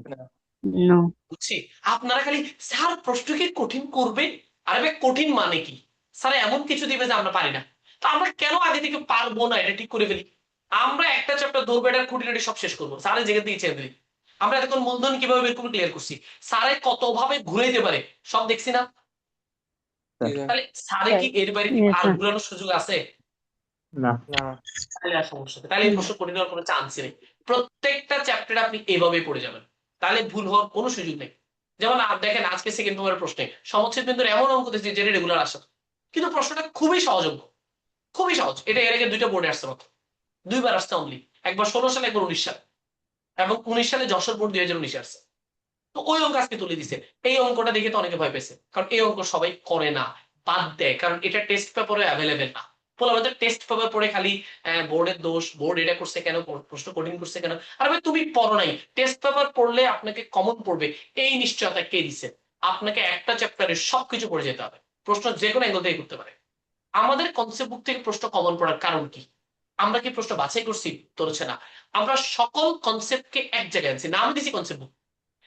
নো। বুঝছি। আপনারা খালি স্যার প্রশ্ন কি কঠিন করবে, আরে ভাই কঠিন মানে কি? স্যার এমন কিছু দিবে যে আমরা পারি না, তো আমরা কেন আগে থেকে পারবো না এটা ঠিক করে ফেলি। আমরা একটা চ্যাপ্টার ধরবো, এটার খুঁটিনাটি সব শেষ করবো, স্যারের জায়গা থেকে ছেড়ে দিই। আমরা এতক্ষণ মূলধন কিভাবে বের করবো ক্লিয়ার করছি, স্যারে কতভাবে ঘুরাইতে পারে সব দেখছি না। জি স্যার তাহলে স্যারে কি এর বাইরে কি Yes, আর sir. ঘুরানোর সুযোগ আছে? না। না তাহলে আর সমস্যা নেই, তাহলে এই প্রশ্ন কঠিন হওয়ার কোনো চান্সই নেই। প্রত্যেকটা চ্যাপ্টারে আপনি এভাবে পড়ে যাবেন, তাহলে ভুল হওয়ার কোনো সুযোগ নেই। যেমন দেখেন আজকে সেকেন্ড পেপারের প্রশ্নে সমচ্ছেদ বিন্দুর এমন অঙ্ক দিয়েছে যেটা রেগুলার আসে, কিন্তু প্রশ্নটা খুবই সহজ অঙ্ক, খুবই সহজ। এটা এর আগে 2টা বোর্ডে আসছে মাত্র, 2বার আসছে অনলি, একবার 16 সালে একবার 19 সালে, এবং 19 সালে যশোর বোর্ড 2019 আসছে। তো ওই অঙ্ক আজকে তুলে দিছে। এই অঙ্কটা দেখে তো অনেকে ভয় পেয়েছে, কারণ এই অঙ্ক সবাই করে না, বাদ দেয়, কারণ এটা টেস্ট পেপারে অ্যাভেলেবেল না। বলে আমাদের টেস্ট পেপার পড়ে খালি বোর্ডের দোষ, বোর্ড এটা করছে কেন, প্রশ্ন কঠিন করছে কেন। আর ভাই তুমি পড়ো নাই, টেস্ট পেপার পড়লে আপনাকে কমন পড়বে এই নিশ্চয়তা কে দিছে? আপনাকে একটা চ্যাপ্টারে সবকিছু পড়ে যেতে হবে, প্রশ্ন যে কোনো অ্যাঙ্গেল থেকে করতে পারে। আমাদের কনসেপ্ট বুক থেকে প্রশ্ন কমন পড়ার কারণ কি? আমরা কি প্রশ্ন বাছাই করছি? তোরছে না। আমরা সকল কনসেপ্টকে এক জায়গায় আনছি, নাম দিছি কনসেপ্ট বুক,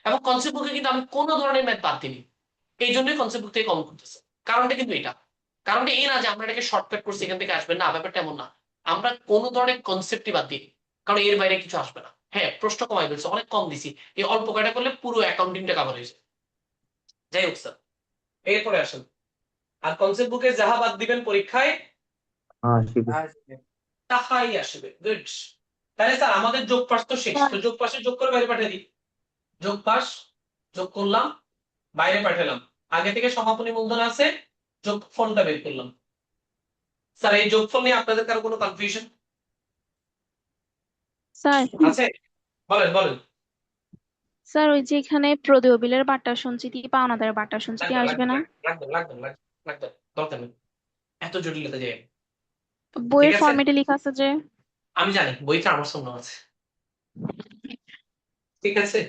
এবং কনসেপ্ট বুকে কিন্তু আমি কোনো ধরনের ম্যাথ বাদ দিইনি। এই জন্যই কনসেপ্ট বুক থেকে কমন করতেছে। কারণটা কিন্তু এটা, কারণটা এই না যে আমরা এটাকে শর্টকাট করছি এখান থেকে আসবে না, ব্যাপারটা এমন না। আমরা কোনো ধরনের কনসেপ্টই বাদ দিই, কারণ এর বাইরে কিছু আসবে না। হ্যাঁ, প্রশ্ন কমাই ফেলছে, অনেক কম দিছি, এই অল্প কয়টা করলে পুরো অ্যাকাউন্টিংটা কাভার হয়েছে। যাই হোক স্যার, এরপরে আসেন। আর কনসেপ্ট বুকে যাহা বাদ দিবেন পরীক্ষায় আসবে। আসবে তাহাই আসবে। গুড। তাহলে স্যার আমাদের যোগ পাশ তো শেষ, তো যোগ পাশে যোগ করে বাইরে পাঠিয়ে দিই। যোগ পাশ যোগ করলাম, বাইরে পাঠালাম, আগে থেকে সমাপনী মূলধন আছে, যোগফলটা বের করলাম। স্যার এই যোগফল নিয়ে আপনাদের কারো কোনো কনফিউশন স্যার আছে? বলেন বলেন। স্যার ওই যে এখানে প্রদেয় বিলের বাটা সঞ্চিতি পাওনাদার বাটা সঞ্চিতি লাগবে আসবে না? লাগবে লাগবে লাগবে লাগবে, দরকার নেই, এত জটিলতা যায়। ঠিক বইয়ের আছে, ফরম্যাটে লেখা আছে যে। আমি জানি বইটা আমার সামনে আছে। ঠিক আছে,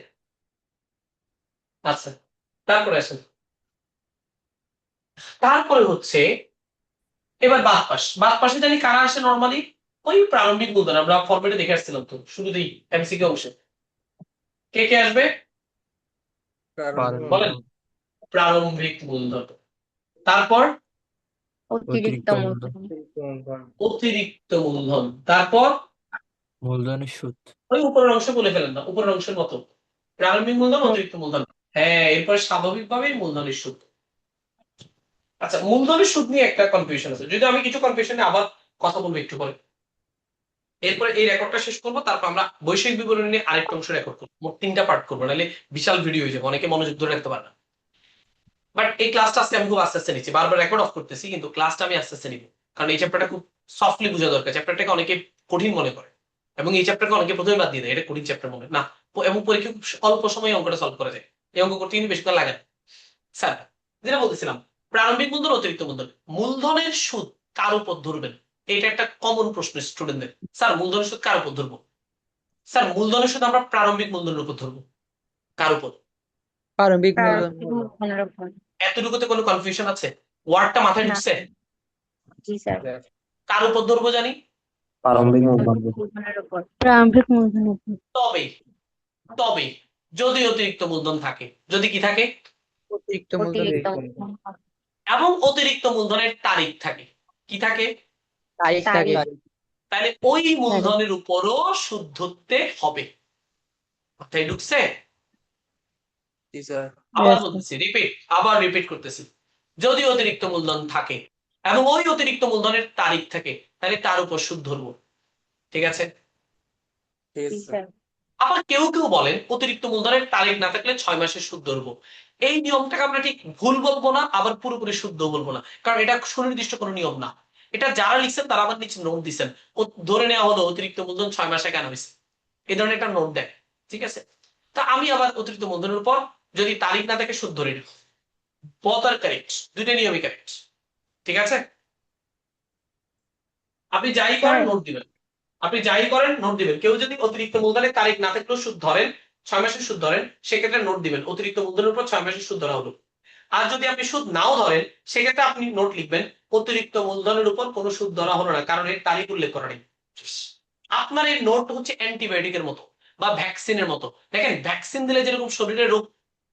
আচ্ছা, তারপরে আসেন। তারপরে হচ্ছে এবার বাদ পাশ। বাদ পাশে জানি কারা আসে নরমালি, ওই প্রারম্ভিক মূলধন, আমরা ফরম্যাটে দেখে আসছিলাম তো শুরুতেই এমসিকিউ অংশে। কে কে আসবে বলেন? প্রারম্ভিক মূলধন, তারপর অতিরিক্ত মূলধন। অতিরিক্ত মূলধন, তারপর মূলধনের সুদ। ওই উপরের অংশ বলে ফেলেন না, উপরের অংশের মতো প্রারম্ভিক মূলধন, অতিরিক্ত মূলধন। হ্যাঁ, এরপরে স্বাভাবিকভাবেই মূলধনের সুদ। আচ্ছা, মূলধনের সুদ নিয়ে একটা কনফিউশন আছে, যদি আমি কিছু কনফিউশনে আবার কথা বলবো একটু পরে। এরপরে এই রেকর্ডটা শেষ করবো, তারপর আমরা বৈষয়িক বিবরণী নিয়ে আরেকটা অংশ রেকর্ড করবো, মোট 3টা পার্ট করবো, নাহলে বিশাল ভিডিও হয়ে যাবে, অনেকে মনোযোগ ধরে রাখতে পারে না। বাট এই ক্লাসটা আজকে আমি খুব আস্তে আস্তে নিচ্ছি, বারবার রেকর্ড অফ করতেছি, কিন্তু ক্লাসটা আমি আস্তে আস্তে নিব, কারণ এই চ্যাপ্টারটা খুব সফটলি বোঝা দরকার। চ্যাপ্টারটাকে অনেকে কঠিন মনে করে, এবং এই চ্যাপ্টারকে অনেকে প্রথমে বাদ দিয়ে দেয়, এটা কঠিন চ্যাপ্টার মনে না, এবং পরীক্ষা খুব অল্প সময়ে অঙ্কটা সলভ করা যায়। এই অঙ্ক করতে কিন্তু বেশিক্ষণ লাগে না। স্যার যেটা বলতেছিলাম, প্রারম্ভিক মূলধন, অতিরিক্ত মূলধন, মূলধনের সুদ কার উপর ধরবেন? এটা একটা কমন প্রশ্ন স্টুডেন্টদের। স্যার মূলধনের সুদ কার উপর ধরবো? স্যার মূলধনের সুদ আমরা প্রারম্ভিক মূলধনের উপর ধরবো। কার উপর? প্রারম্ভিক মূলধন। মূলধনের উপর। এতটুকুতে কোনো কনফিউশন আছে? ওয়ার্ডটা মাথায় না। ঢুকছে? জি স্যার। কার উপর ধরবো জানি? প্রারম্ভিক মূলধনের উপর। প্রারম্ভিক মূলধনের উপর। তবে তবে যদি অতিরিক্ত মূলধন থাকে, যদি কি থাকে, অতিরিক্ত মূলধন। অতিরিক্ত মূলধন। এবং অতিরিক্ত মূলধনের তারিখ থাকে, কি থাকে, তারিখ থাকে। তাহলে ওই মূলধনের উপরও সুদ ধরতে হবে। মাথায় ঢুকছে? জি স্যার আবার বলতেছি, আবার রিপিট করতেছি, যদি অতিরিক্ত মূলধন থাকে এবং ওই অতিরিক্ত মূলধনের তারিখ থাকে, তাহলে তার উপর সুদ ধরবো। ঠিক আছে? ঠিক আছে জি স্যার স্যার। আবার কেউ কেউ বলেন অতিরিক্ত মূলধনের তারিখ না থাকলে 6 মাসের সুদ ধরবো। এই নিয়মটাকে আমরা ঠিক ভুল বলবো না, আবার পুরোপুরি শুদ্ধ বলবো না, কারণ এটা সুনির্দিষ্ট কোনো নিয়ম না। এটা যারা লিখছেন তারা আমার নিচে নোট দিচ্ছেন, ও ধরে নেওয়া হলো অতিরিক্ত মূলধন 6 মাসে কেন হয়েছে, এই ধরনের একটা নোট দেয়। ঠিক আছে, তা আমি আবার অতিরিক্ত মূলধনের উপর যদি তারিখ না থাকে সুদ ধরে নেব। both are correct, দুইটা নিয়মই কারেক্ট। ঠিক আছে, আপনি যাই করেন নোট দিবেন, আপনি যাই করেন নোট দিবেন। কেউ যদি অতিরিক্ত মূলধনের তারিখ না থাকলেও সুদ ধরেন, 6 মাসের সুদ ধরেন সেক্ষেত্রে নোট দিবেন অতিরিক্ত মূলধনের উপর 6 মাসের সুদ ধরা হলো। আর যদি আপনি সুদ নাও ধরেন সেক্ষেত্রে আপনি নোট লিখবেন অতিরিক্ত মূলধনের উপর কোনো সুদ ধরা হলো না, কারণ এর তারিখ উল্লেখ করা নেই। আপনার এই নোট হচ্ছে অ্যান্টিবায়োটিকের মতো বা ভ্যাকসিনের মতো। দেখেন ভ্যাকসিন দিলে যেরকম শরীরে রোগ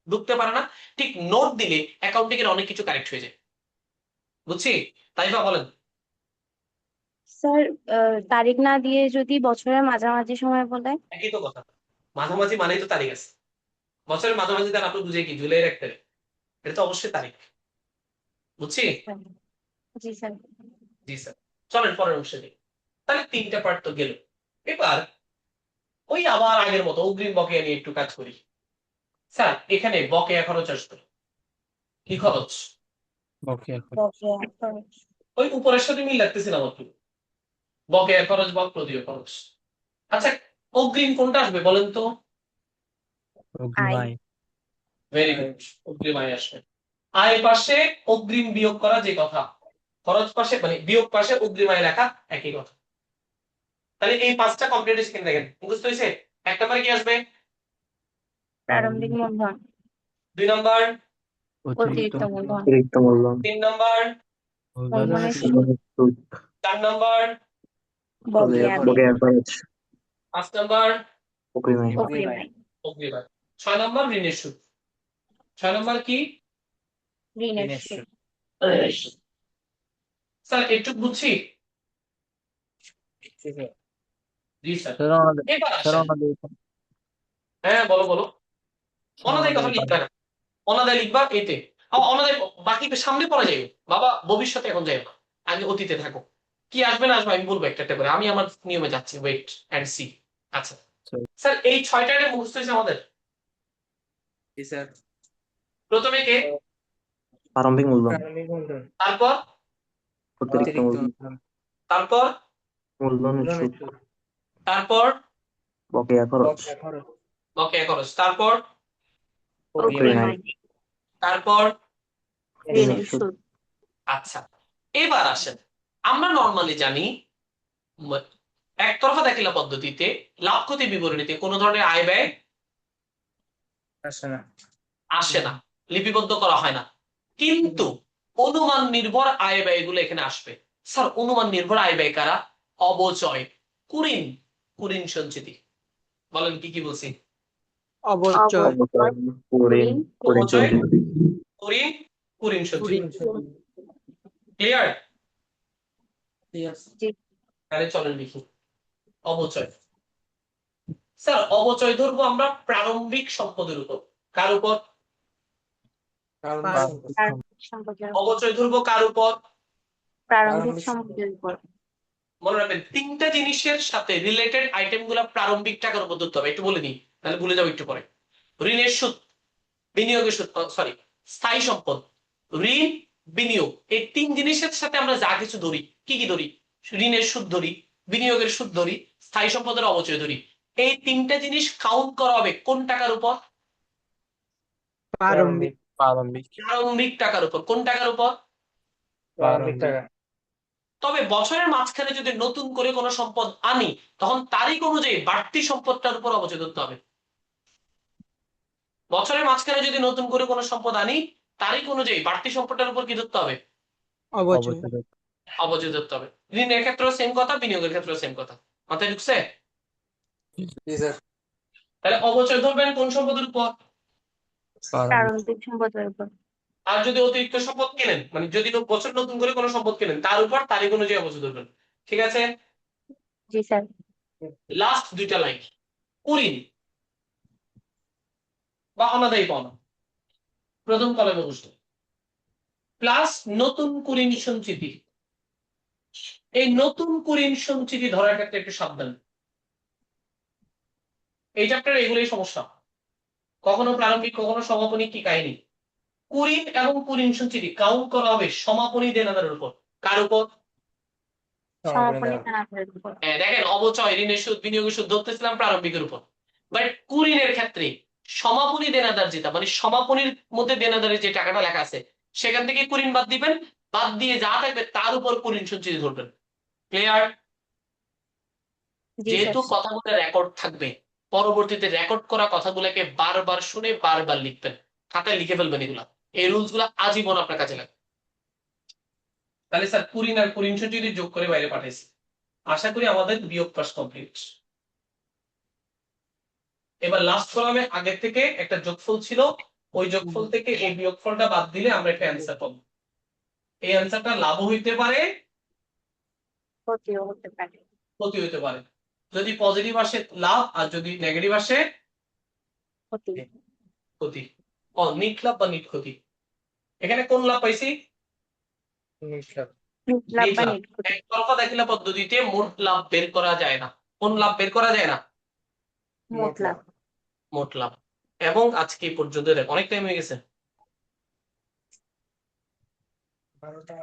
ঢুকতে পারে না, ঠিক নোট দিলে অ্যাকাউন্টিং এর অনেক কিছু কারেক্ট হয়ে যায়। বুঝছি? তাইফা বলেন। স্যার তারিখ না দিয়ে যদি বছরের মাঝামাঝি সময় বলে? একই তো কথা, মাঝামাঝি মানেই তো তারিখ আছে। বছরের মাঝামাঝি তার আপনি বুঝে কি জুলাইয়ের 1 তারিখ, এটা তো অবশ্যই তারিখ। বুঝছি? জি স্যার। জি স্যার। চলেন পরের অংশে দিই। তাহলে 3টা পার্ট তো গেল। এবার ওই আবার আগের মতো অগ্রিম বকেয়া নিয়ে একটু কাজ করি। স্যার এখানে বকেয়া খরচ আসবে। কি খরচ? বকেয়া বকেয়া খরচ। ওই উপরের সাথে মিল লাগতেছিল আমার কি, বকেয়া খরচ বা প্রদেয় খরচ। আচ্ছা অগ্রিম কোনটা আসবে বলেন তো? অগ্রিম আয়। ভেরি গুড, অগ্রিম আয় আসবে। আয় পাশে অগ্রিম বিয়োগ করা যে কথা, খরচ পাশে মানে বিয়োগ পাশে অগ্রিম আয় লেখা একই কথা। তাহলে এই 5টা কমপ্লিট সেকেন্ড দেখেন মুখস্থ হয়েছে। 1 নম্বরে কি আসবে? প্রারম্ভিক মূলধন, 2 নম্বর, অতিরিক্ত মূলধন, অতিরিক্ত মূলধন, 3 নম্বর, মূলধনের সুদ, সুদ, 4 নম্বর, বকেয়া ব্যয়, বকেয়া খরচ, 5 নম্বর, অগ্রিম আয়, অগ্রিম আয়, অগ্রিম আয়, 6 নম্বর ঋণের সুদ। 6 নম্বর কি? ঋণের সুদ। স্যার একটু বুঝছি। জি স্যার। স্যার আমাদের এবার স্যার আসেন। আমাদের হ্যাঁ বলো বলো। অনাদায় কথা আমাদের লিখবা না, অনাদায় লিখবা এতে। অনাদায় বাকি সামনে পড়া যাবে বাবা, ভবিষ্যতে এখন যাই না, আগে অতীতে থাকো। কি আসবে না আসবে আমি বলবো একটা একটা করে, আমি আমার নিয়মে যাচ্ছি, ওয়েট এন্ড সি। আচ্ছা স্যার এই 6টা মুখস্থ হয়েছে আমাদের। জি স্যার। প্রথমে কে? প্রারম্ভিক মূলধন, প্রারম্ভিক মূলধন, তারপর অতিরিক্ত অতিরিক্ত মূলধন, মূলধন, তারপর মূলধনের মূলধনের সুদ, সুদ, তারপর বকেয়া খরচ, বকেয়া খরচ, বকেয়া খরচ, তারপর অগ্রিম অগ্রিম আয়, আয়, তারপর ঋণের সুদ। আচ্ছা এবার আসেন, আমরা নরমালি জানি একতরফা দাখিলা পদ্ধতিতে লাভ ক্ষতি বিবরণীতে কোনো ধরনের আয় ব্যয় আসে না, আসে না, লিপিবদ্ধ করা হয় না, কিন্তু অনুমান নির্ভর আয় ব্যয়গুলো এখানে আসবে। স্যার অনুমান নির্ভর আয় ব্যয় কারা? অবচয়, কুরিন, কুরিন সঞ্চিতি। বলেন কি কি বলছি? অবচয়, অবচয়, কুরিন, কুরিন অবচয়, সঞ্চিতি, কুরিন, কুরিন সঞ্চিতি। কুরিন। ক্লিয়ার? জি। তাহলে চলেন লিখি অবচয়। স্যার অবচয় ধরবো আমরা প্রারম্ভিক সম্পদের উপর। কার উপর? প্রারম্ভিক সম্পদের উপর। অবচয় ধরবো কার উপর? প্রারম্ভিক সম্পদের উপর। মনে রাখবেন 3টা জিনিসের সাথে রিলেটেড আইটেম গুলা প্রারম্ভিক টাকার উপর ধরতে হবে। একটু বলে দিই তাহলে ভুলে যাবো একটু পরে। ঋণের সুদ, বিনিয়োগের সুদ, সরি স্থায়ী সম্পদ, ঋণ, বিনিয়োগ, এই 3 জিনিসের সাথে আমরা যা কিছু ধরি, কি কি ধরি? ঋণের সুদ ধরি, বিনিয়োগের সুদ ধরি, স্থায়ী সম্পদের অবচয় ধরি। এই 3টা জিনিস কাউন্ট করা হবে কোন টাকার উপর? প্রারম্ভিক, প্রারম্ভিক প্রারম্ভিক টাকার উপর। কোন টাকার উপর? প্রারম্ভিক টাকা। তবে বছরের মাঝখানে যদি নতুন করে কোনো সম্পদ আনি তখন তারিখ অনুযায়ী বাড়তি সম্পদটার উপর অবচয় ধরতে হবে। বছরের মাঝখানে যদি নতুন করে কোনো সম্পদ আনি তারিখ অনুযায়ী বাড়তি সম্পদটার উপর কি ধরতে হবে? অবচয়, অবচয় ধরতে হবে। ঋণের ক্ষেত্রেও সেম কথা, বিনিয়োগের ক্ষেত্রেও সেম কথা। মাথায় ঢুকছে? জি স্যার। তাহলে অবচয় ধরবেন কোন সম্পদের উপর? প্রারম্ভিক সম্পদের উপর। আর যদি অতিরিক্ত সম্পদ কেনেন, মানে যদি বছর নতুন করে কোনো সম্পদ কেনেন তার উপর তারিখ অনুযায়ী অবচয় ধরবেন। ঠিক আছে? জি স্যার। লাস্ট 2টা লাইন, কুরিন বা অনাদায়ী পাওনা, প্রথম কলামে বসবে প্লাস নতুন কুরিন সঞ্চিতি। এই নতুন কুরিন সঞ্চিতি ধরার ক্ষেত্রে একটু সাবধান। এই চ্যাপ্টারে এগুলোই সমস্যা, কখনো প্রারম্ভিক কখনো সমাপনী, কি কাহিনী। কুরিন এবং কুরিন সঞ্চিতি কাউন্ট করা হবে সমাপনী দেনাদারের উপর। কার উপর? সমাপনী দেনাদারের উপর। দেখেন অবচয়, ঋণের সুদ, বিনিয়োগের সুদ ধরতেছিলাম প্রারম্ভিকের উপর, বাট কুরিনের ক্ষেত্রে সমাপনী দেনাদার যেটা, মানে সমাপনীর মধ্যে দেনাদারের যে টাকাটা লেখা আছে সেখান থেকে কুরিন বাদ দিবেন, বাদ দিয়ে যা থাকবে তার উপর কুরিন সঞ্চিতি ধরবেন। ক্লিয়ার? জি যেহেতু স্যার। কথাগুলো রেকর্ড থাকবে পরবর্তীতে রেকর্ড করা কথাগুলোকে বারবার শুনে বারবার লিখবেন, খাতায় লিখে ফেলবেন এগুলা। এই রুলস গুলা আজীবন আপনার কাছে লাগবে। তাহলে স্যার কুরিন আর কুরিন যদি যোগ করে বাইরে পাঠাইছি, আশা করি আমাদের বিয়োগ পাস কমপ্লিট। এবার লাস্ট কলামে আগে থেকে একটা যোগফল ছিল, ওই যোগফল থেকে এই বিয়োগফলটা বাদ দিলে আমরা একটা অ্যান্সার পাবো। এই অ্যান্সারটা লাভ হইতে পারে, ক্ষতিও হতে পারে। ক্ষতি হইতে পারে। যদি পজিটিভ আসে লাভ, আর যদি নেগেটিভ আসে ক্ষতি। ক্ষতি। নিট লাভ বা নিট ক্ষতি। এখানে কোন লাভ পাইছি? নিশ্চয়। লাভ নিট বা লাভ। নিট ক্ষতি। একতরফা দাখিলা পদ্ধতিতে মোট লাভ বের করা যায় না। কোন লাভ বের করা যায় না? মোট লাভ। মোট লাভ। এবং আজকে এই পর্যন্ত অনেক টাইম হয়ে গেছে। 12টা